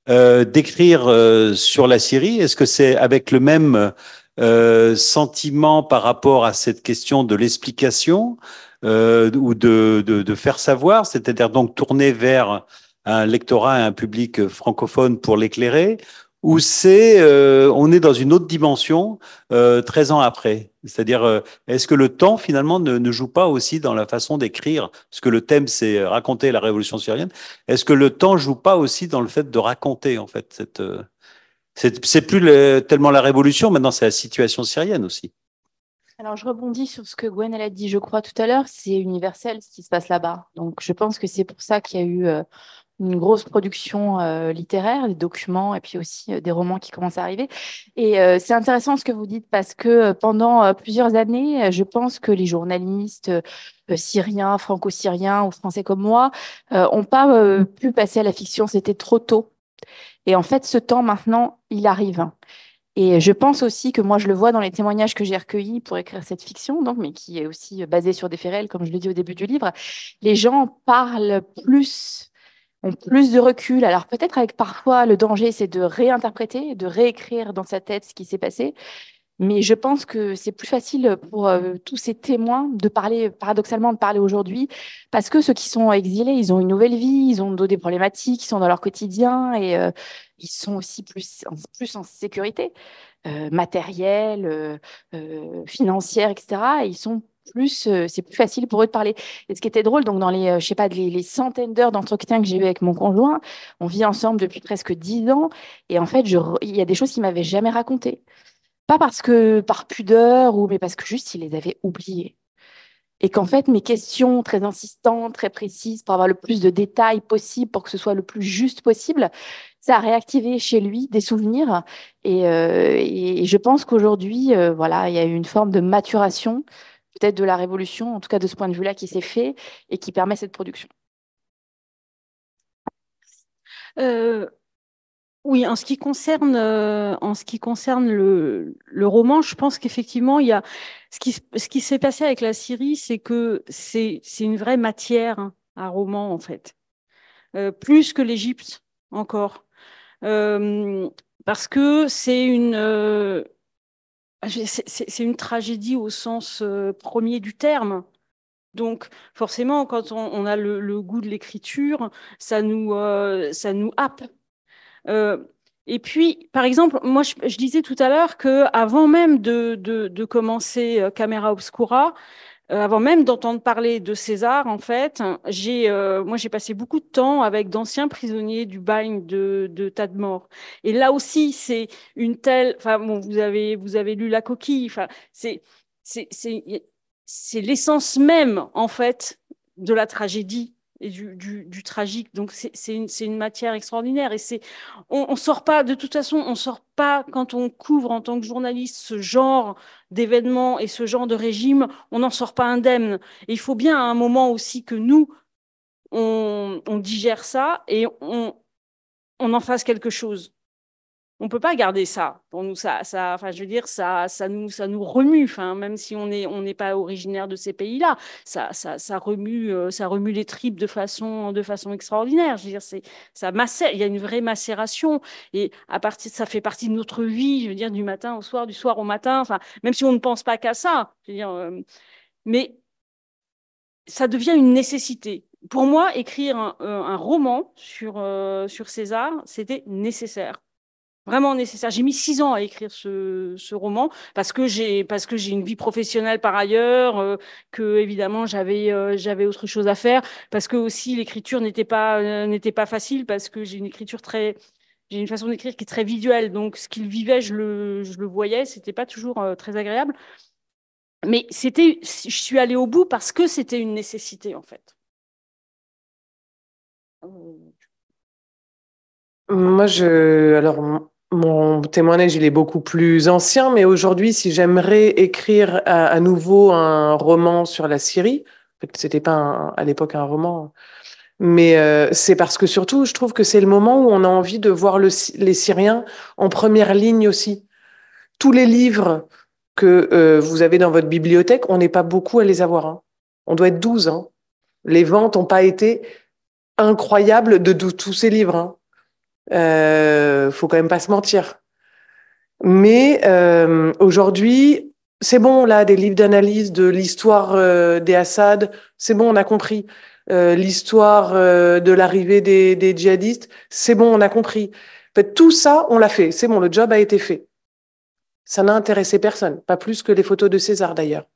d'écrire sur la Syrie? Est-ce que c'est avec le même sentiment par rapport à cette question de l'explication ou de faire savoir, c'est-à-dire donc tourner vers un lectorat et un public francophone pour l'éclairer, ou c'est on est dans une autre dimension 13 ans après? C'est-à-dire, est-ce que le temps finalement ne joue pas aussi dans la façon d'écrire? Parce que le thème, c'est raconter la révolution syrienne. Est-ce que le temps joue pas aussi dans le fait de raconter en fait c'est plus tellement la révolution, maintenant c'est la situation syrienne aussi. Alors, je rebondis sur ce que Gwen elle a dit, je crois, tout à l'heure. C'est universel ce qui se passe là-bas. Donc, je pense que c'est pour ça qu'il y a eu une grosse production littéraire, des documents et puis aussi des romans qui commencent à arriver. Et c'est intéressant ce que vous dites parce que pendant plusieurs années, je pense que les journalistes syriens, franco-syriens ou français comme moi ont pas pu passer à la fiction. C'était trop tôt. Et en fait, ce temps maintenant, il arrive. Et je pense aussi que moi, je le vois dans les témoignages que j'ai recueillis pour écrire cette fiction, donc, mais qui est aussi basée sur des faits réels, comme je le dis au début du livre. Les gens parlent plus, ont plus de recul. Alors peut-être avec parfois le danger, c'est de réinterpréter, de réécrire dans sa tête ce qui s'est passé. Mais je pense que c'est plus facile pour tous ces témoins de parler, paradoxalement, de parler aujourd'hui, parce que ceux qui sont exilés, ils ont une nouvelle vie, ils ont des problématiques, ils sont dans leur quotidien et ils sont aussi plus en sécurité matérielle, financière, etc. Et ils sont plus, c'est plus facile pour eux de parler. Et ce qui était drôle, donc dans les, je sais pas, les centaines d'heures d'entretien que j'ai eu avec mon conjoint, on vit ensemble depuis presque 10 ans, et en fait, il y a des choses qu'il m'avait jamais racontées. Pas parce que par pudeur, mais parce que juste il les avait oubliées. Et qu'en fait, mes questions très insistantes, très précises, pour avoir le plus de détails possible, pour que ce soit le plus juste possible, ça a réactivé chez lui des souvenirs. Et je pense qu'aujourd'hui, voilà, il y a eu une forme de maturation, peut-être de la Révolution, en tout cas de ce point de vue-là, qui s'est fait et qui permet cette production. Oui, en ce qui concerne le roman, je pense qu'effectivement, il y a ce qui s'est passé avec la Syrie, c'est que c'est une vraie matière hein, à roman en fait, plus que l'Égypte encore, Euh, parce que c'est une tragédie au sens premier du terme. Donc, forcément, quand on a le goût de l'écriture, ça nous happe. Euh, et puis, par exemple, moi, je disais tout à l'heure que avant même de commencer Camera Obscura, avant même d'entendre parler de César, en fait, moi, j'ai passé beaucoup de temps avec d'anciens prisonniers du bagne de Tadmor. Et là aussi, c'est une telle, enfin, bon, vous avez lu La Coquille, enfin, c'est, c'est, c'est l'essence même, en fait, de la tragédie et du tragique. Donc, c'est une matière extraordinaire. Et on sort pas, de toute façon, on sort pas, quand on couvre en tant que journaliste ce genre d'événements et ce genre de régime, on n'en sort pas indemne. Et il faut bien à un moment aussi que nous, on digère ça et on en fasse quelque chose. On peut pas garder ça. Pour nous, enfin, je veux dire, ça nous remue. Enfin, même si on n'est pas originaire de ces pays-là, ça remue les tripes de façon extraordinaire. Je veux dire, ça macère. Il y a une vraie macération. Et ça fait partie de notre vie. Je veux dire, du matin au soir, du soir au matin. Enfin, même si on ne pense pas qu'à ça. Je veux dire, mais ça devient une nécessité. Pour moi, écrire un roman sur César, c'était nécessaire. Vraiment nécessaire. J'ai mis 6 ans à écrire ce roman parce que j'ai une vie professionnelle par ailleurs, que évidemment j'avais autre chose à faire, parce que aussi l'écriture n'était pas facile, parce que j'ai une façon d'écrire qui est très visuelle, donc ce qu'il vivait je le voyais, c'était pas toujours très agréable, mais je suis allée au bout parce que c'était une nécessité en fait. Moi, alors, mon témoignage, il est beaucoup plus ancien, mais aujourd'hui, si j'aimerais écrire à nouveau un roman sur la Syrie, en fait, c'était pas à l'époque un roman, mais c'est parce que surtout, je trouve que c'est le moment où on a envie de voir les Syriens en première ligne aussi. Tous les livres que vous avez dans votre bibliothèque, on n'est pas beaucoup à les avoir, hein. On doit être 12, hein. Les ventes n'ont pas été incroyables de tous ces livres, hein. Faut quand même pas se mentir. Mais aujourd'hui, c'est bon, là, des livres d'analyse de l'histoire des Assad, c'est bon, on a compris. L'histoire de l'arrivée des djihadistes, c'est bon, on a compris. En fait, tout ça, on l'a fait. C'est bon, le job a été fait. Ça n'a intéressé personne, pas plus que les photos de César d'ailleurs.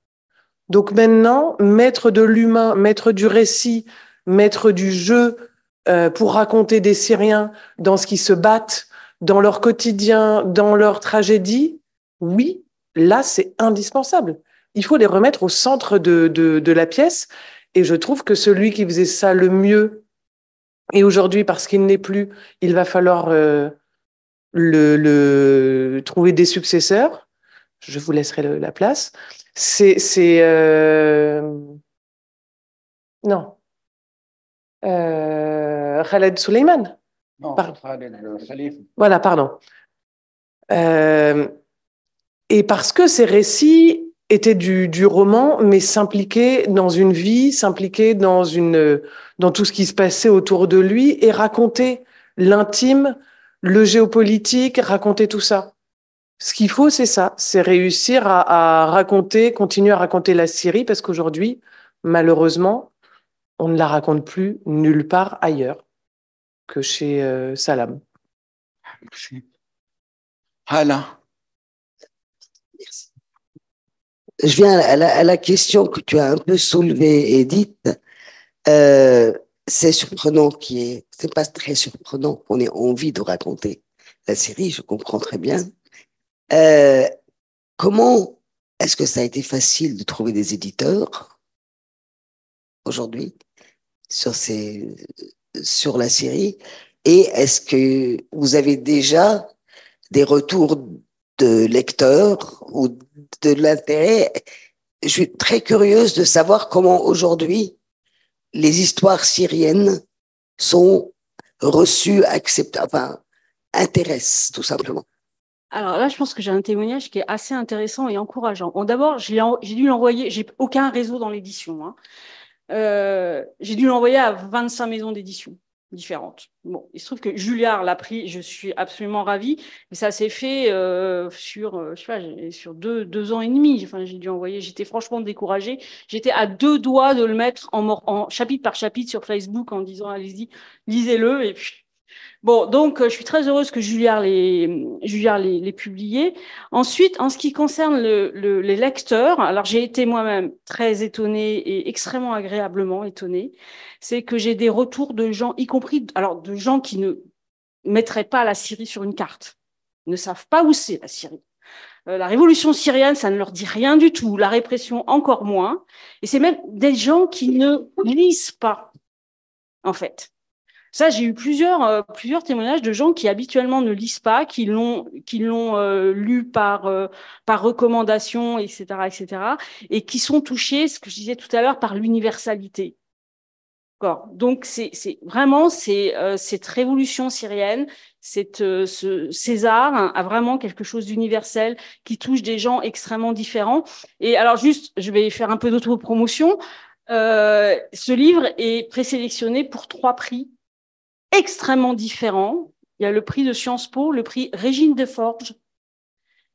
Donc maintenant, mettre de l'humain, mettre du récit, mettre du jeu pour raconter des Syriens dans ce qu'ils se battent, dans leur quotidien, dans leur tragédie, oui, là, c'est indispensable. Il faut les remettre au centre de la pièce. Et je trouve que celui qui faisait ça le mieux, et aujourd'hui, parce qu'il n'est plus, il va falloir trouver des successeurs. Je vous laisserai la place. C'est non. Khaled Souleyman. Non, Pardon. Khalif. Voilà, pardon. Et parce que ces récits étaient du roman, mais s'impliquaient dans une vie, s'impliquaient dans tout ce qui se passait autour de lui et raconter l'intime, le géopolitique, raconter tout ça. Ce qu'il faut, c'est ça, c'est réussir à raconter, continuer à raconter la Syrie, parce qu'aujourd'hui, malheureusement, on ne la raconte plus nulle part ailleurs que chez Salam. Merci. Hala. Merci. Je viens à la question que tu as un peu soulevée, Edith. C'est surprenant c'est pas très surprenant qu'on ait envie de raconter la série, je comprends très bien. Comment est-ce que ça a été facile de trouver des éditeurs aujourd'hui sur la série? Et est-ce que vous avez déjà des retours de lecteurs ou de l'intérêt? Je suis très curieuse de savoir comment aujourd'hui les histoires syriennes sont reçues, acceptées, enfin, intéressent tout simplement. Alors là, je pense que j'ai un témoignage qui est assez intéressant et encourageant. Bon, d'abord, j'ai dû l'envoyer, j'ai aucun réseau dans l'édition, hein. J'ai dû l'envoyer à 25 maisons d'édition différentes. Bon, il se trouve que Julliard l'a pris, je suis absolument ravie, mais ça s'est fait sur, je sais pas, sur deux ans et demi. Enfin, j'ai dû envoyer, j'étais franchement découragée. J'étais à 2 doigts de le mettre en chapitre par chapitre sur Facebook en disant, allez-y, lisez-le, et puis bon, donc je suis très heureuse que Julliard l'ait publié. Ensuite, en ce qui concerne les lecteurs, alors j'ai été moi-même très étonnée et extrêmement agréablement étonnée, c'est que j'ai des retours de gens, y compris alors de gens qui ne mettraient pas la Syrie sur une carte, ne savent pas où c'est la Syrie. La révolution syrienne, ça ne leur dit rien du tout, la répression encore moins, et c'est même des gens qui ne lisent pas, en fait. Ça, j'ai eu plusieurs témoignages de gens qui habituellement ne lisent pas, qui l'ont lu par recommandation, etc., et qui sont touchés, ce que je disais tout à l'heure, par l'universalité. Donc c'est vraiment cette révolution syrienne, ce César a vraiment quelque chose d'universel qui touche des gens extrêmement différents. Et alors juste, je vais faire un peu d'autopromotion. Ce livre est présélectionné pour 3 prix extrêmement différents. Il y a le prix de Sciences Po, le prix Régine Deforges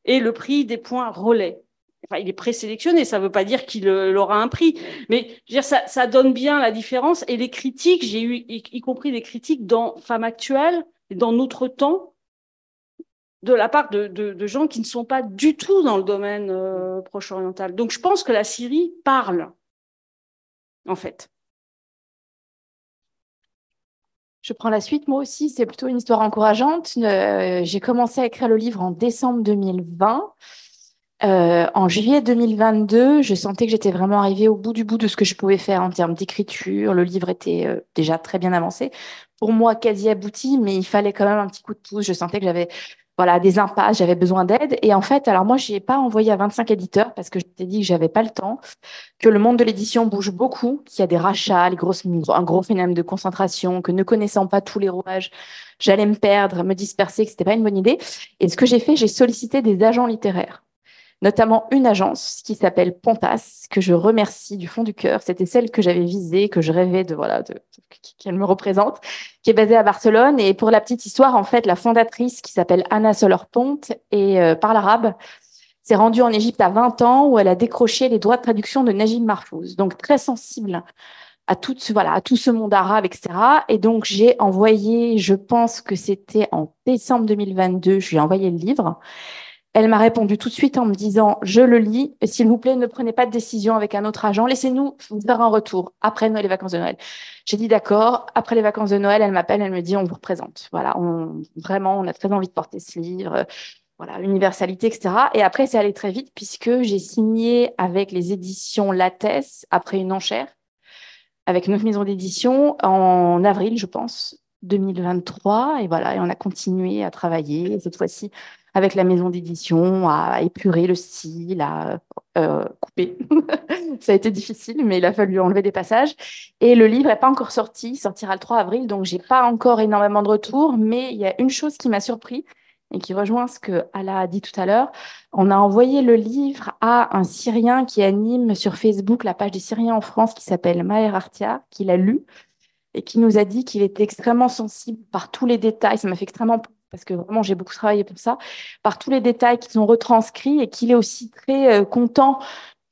et le prix des points Relais. Enfin, il est présélectionné, ça ne veut pas dire qu'il aura un prix, mais je veux dire, ça donne bien la différence. Et les critiques, j'ai eu, y compris des critiques dans Femmes Actuelles, dans Notre Temps, de la part de gens qui ne sont pas du tout dans le domaine proche-oriental. Donc, je pense que la Syrie parle, en fait. Je prends la suite, moi aussi, c'est plutôt une histoire encourageante. J'ai commencé à écrire le livre en décembre 2020. En juillet 2022, je sentais que j'étais vraiment arrivée au bout du bout de ce que je pouvais faire en termes d'écriture. Le livre était déjà très bien avancé. Pour moi, quasi abouti, mais il fallait quand même un petit coup de pouce. Je sentais que j'avais des impasses, j'avais besoin d'aide. Et en fait, alors moi, je n'ai pas envoyé à 25 éditeurs parce que je t'ai dit que j'avais pas le temps, que le monde de l'édition bouge beaucoup, qu'il y a des rachats, un gros phénomène de concentration, que ne connaissant pas tous les rouages, j'allais me perdre, me disperser, que c'était pas une bonne idée. Et ce que j'ai fait, j'ai sollicité des agents littéraires. notamment une agence qui s'appelle Pontas, que je remercie du fond du cœur. C'était celle que j'avais visée, que je rêvais qu'elle me représente, qui est basée à Barcelone. Et pour la petite histoire, en fait, la fondatrice, qui s'appelle Anna Soler-Pont, parle arabe, s'est rendue en Égypte à 20 ans, où elle a décroché les droits de traduction de Najib Mahfouz. Donc, très sensible à tout ce monde arabe, etc. Et donc, j'ai envoyé, je pense que c'était en décembre 2022, je lui ai envoyé le livre. Elle m'a répondu tout de suite en me disant « Je le lis, s'il vous plaît, ne prenez pas de décision avec un autre agent, laissez-nous vous faire un retour après Noël et vacances de Noël. » J'ai dit « D'accord. » Après les vacances de Noël, elle m'appelle, elle me dit « On vous représente. » Voilà, vraiment, on a très envie de porter ce livre. Voilà, universalité, etc. Et après, c'est allé très vite puisque j'ai signé avec les éditions Lattès après une enchère avec 9 maisons d'édition en avril, je pense, 2023. Et voilà, et on a continué à travailler, cette fois-ci, avec la maison d'édition, à épurer le style, à couper. Ça a été difficile, mais il a fallu enlever des passages. Et le livre n'est pas encore sorti, il sortira le 3 avril, donc je n'ai pas encore énormément de retours, mais il y a une chose qui m'a surpris, et qui rejoint ce que Ala a dit tout à l'heure. On a envoyé le livre à un Syrien qui anime sur Facebook la page des Syriens en France, qui s'appelle Maher Artia, qui l'a lu et qui nous a dit qu'il était extrêmement sensible par tous les détails. Ça m'a fait extrêmement, parce que vraiment j'ai beaucoup travaillé pour ça, par tous les détails qui sont retranscrits, et qu'il est aussi très content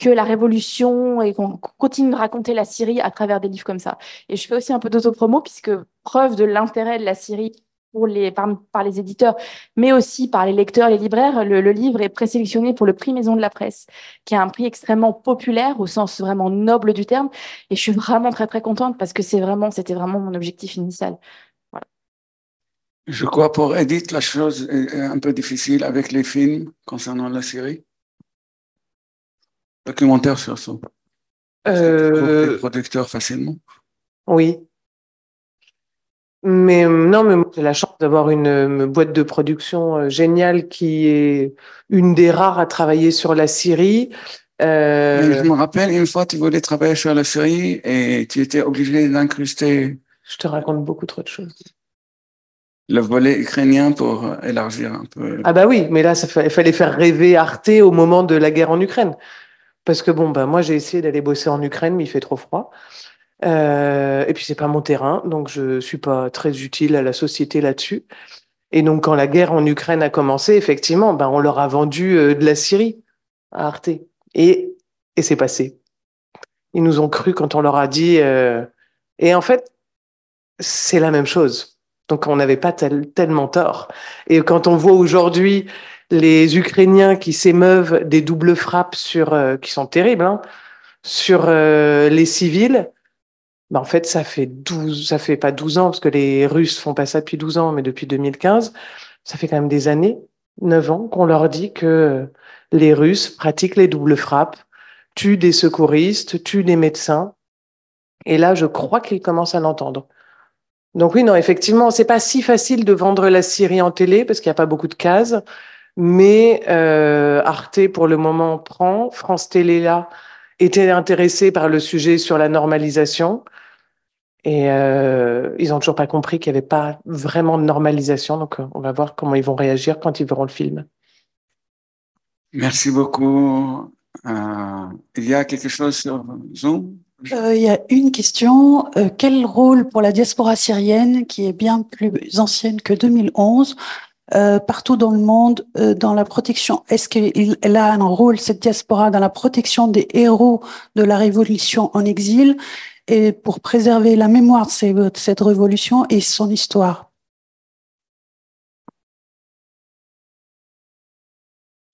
que la révolution et qu'on continue de raconter la Syrie à travers des livres comme ça. Et je fais aussi un peu d'autopromo, puisque preuve de l'intérêt de la Syrie par les éditeurs, mais aussi par les lecteurs, les libraires, le livre est présélectionné pour le prix Maison de la Presse, qui est un prix extrêmement populaire au sens vraiment noble du terme. Et je suis vraiment très, très contente parce que c'était vraiment mon objectif initial. Voilà. Je crois pour Edith, la chose est un peu difficile avec les films concernant la série. Documentaire sur ça. Les producteurs facilement. Oui. Mais non, mais moi, j'ai la chance d'avoir une boîte de production géniale qui est une des rares à travailler sur la Syrie. Mais je me rappelle, une fois, tu voulais travailler sur la série et tu étais obligé d'incruster. Je te raconte beaucoup trop de choses. Le volet ukrainien pour élargir un peu. Ah bah oui, mais là, il fallait faire rêver Arte au moment de la guerre en Ukraine. Parce que bon, bah, moi, j'ai essayé d'aller bosser en Ukraine, mais il fait trop froid. Et puis c'est pas mon terrain, donc je suis pas très utile à la société là-dessus. Et donc quand la guerre en Ukraine a commencé, effectivement, ben on leur a vendu de la Syrie à Arte, et c'est passé. Ils nous ont cru quand on leur a dit. Et en fait, c'est la même chose. Donc on n'avait pas tellement tort. Et quand on voit aujourd'hui les Ukrainiens qui s'émeuvent des doubles frappes qui sont terribles, hein, sur les civils. Ben en fait, ça fait pas 12 ans, parce que les Russes font pas ça depuis 12 ans, mais depuis 2015, ça fait quand même des années, 9 ans, qu'on leur dit que les Russes pratiquent les doubles frappes, tuent des secouristes, tuent des médecins. Et là, je crois qu'ils commencent à l'entendre. Donc oui, non, effectivement, c'est pas si facile de vendre la Syrie en télé, parce qu'il n'y a pas beaucoup de cases, mais Arte, pour le moment, prend. France Télé, là, était intéressé par le sujet sur la normalisation. Et ils n'ont toujours pas compris qu'il n'y avait pas vraiment de normalisation. Donc, on va voir comment ils vont réagir quand ils verront le film. Merci beaucoup. Il y a quelque chose sur Zoom? Il y a une question. Quel rôle pour la diaspora syrienne, qui est bien plus ancienne que 2011, partout dans le monde, dans la protection? Est-ce qu'elle a un rôle, cette diaspora, dans la protection des héros de la révolution en exil, et pour préserver la mémoire de cette révolution et son histoire?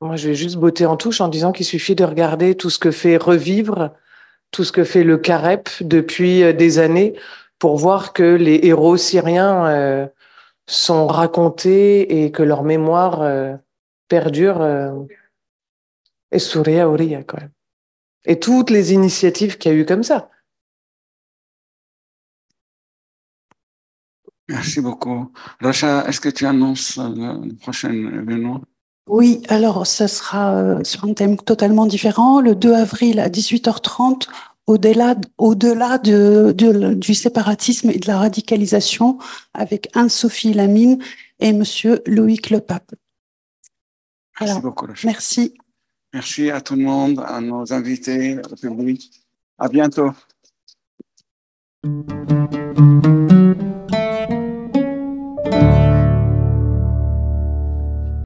Moi, je vais juste botter en touche en disant qu'il suffit de regarder tout ce que fait Revivre, tout ce que fait le CAREP depuis des années, pour voir que les héros syriens sont racontés et que leur mémoire perdure. Et Souria Ouria, quand même. Et toutes les initiatives qu'il y a eu comme ça. Merci beaucoup. Racha, est-ce que tu annonces le prochain événement? Oui, alors ce sera sur un thème totalement différent, le 2 avril à 18h30, au-delà du séparatisme et de la radicalisation, avec Anne-Sophie Lamine et Monsieur Loïc Lepape. Merci beaucoup, Racha. Merci. Merci à tout le monde, à nos invités, au public. À bientôt.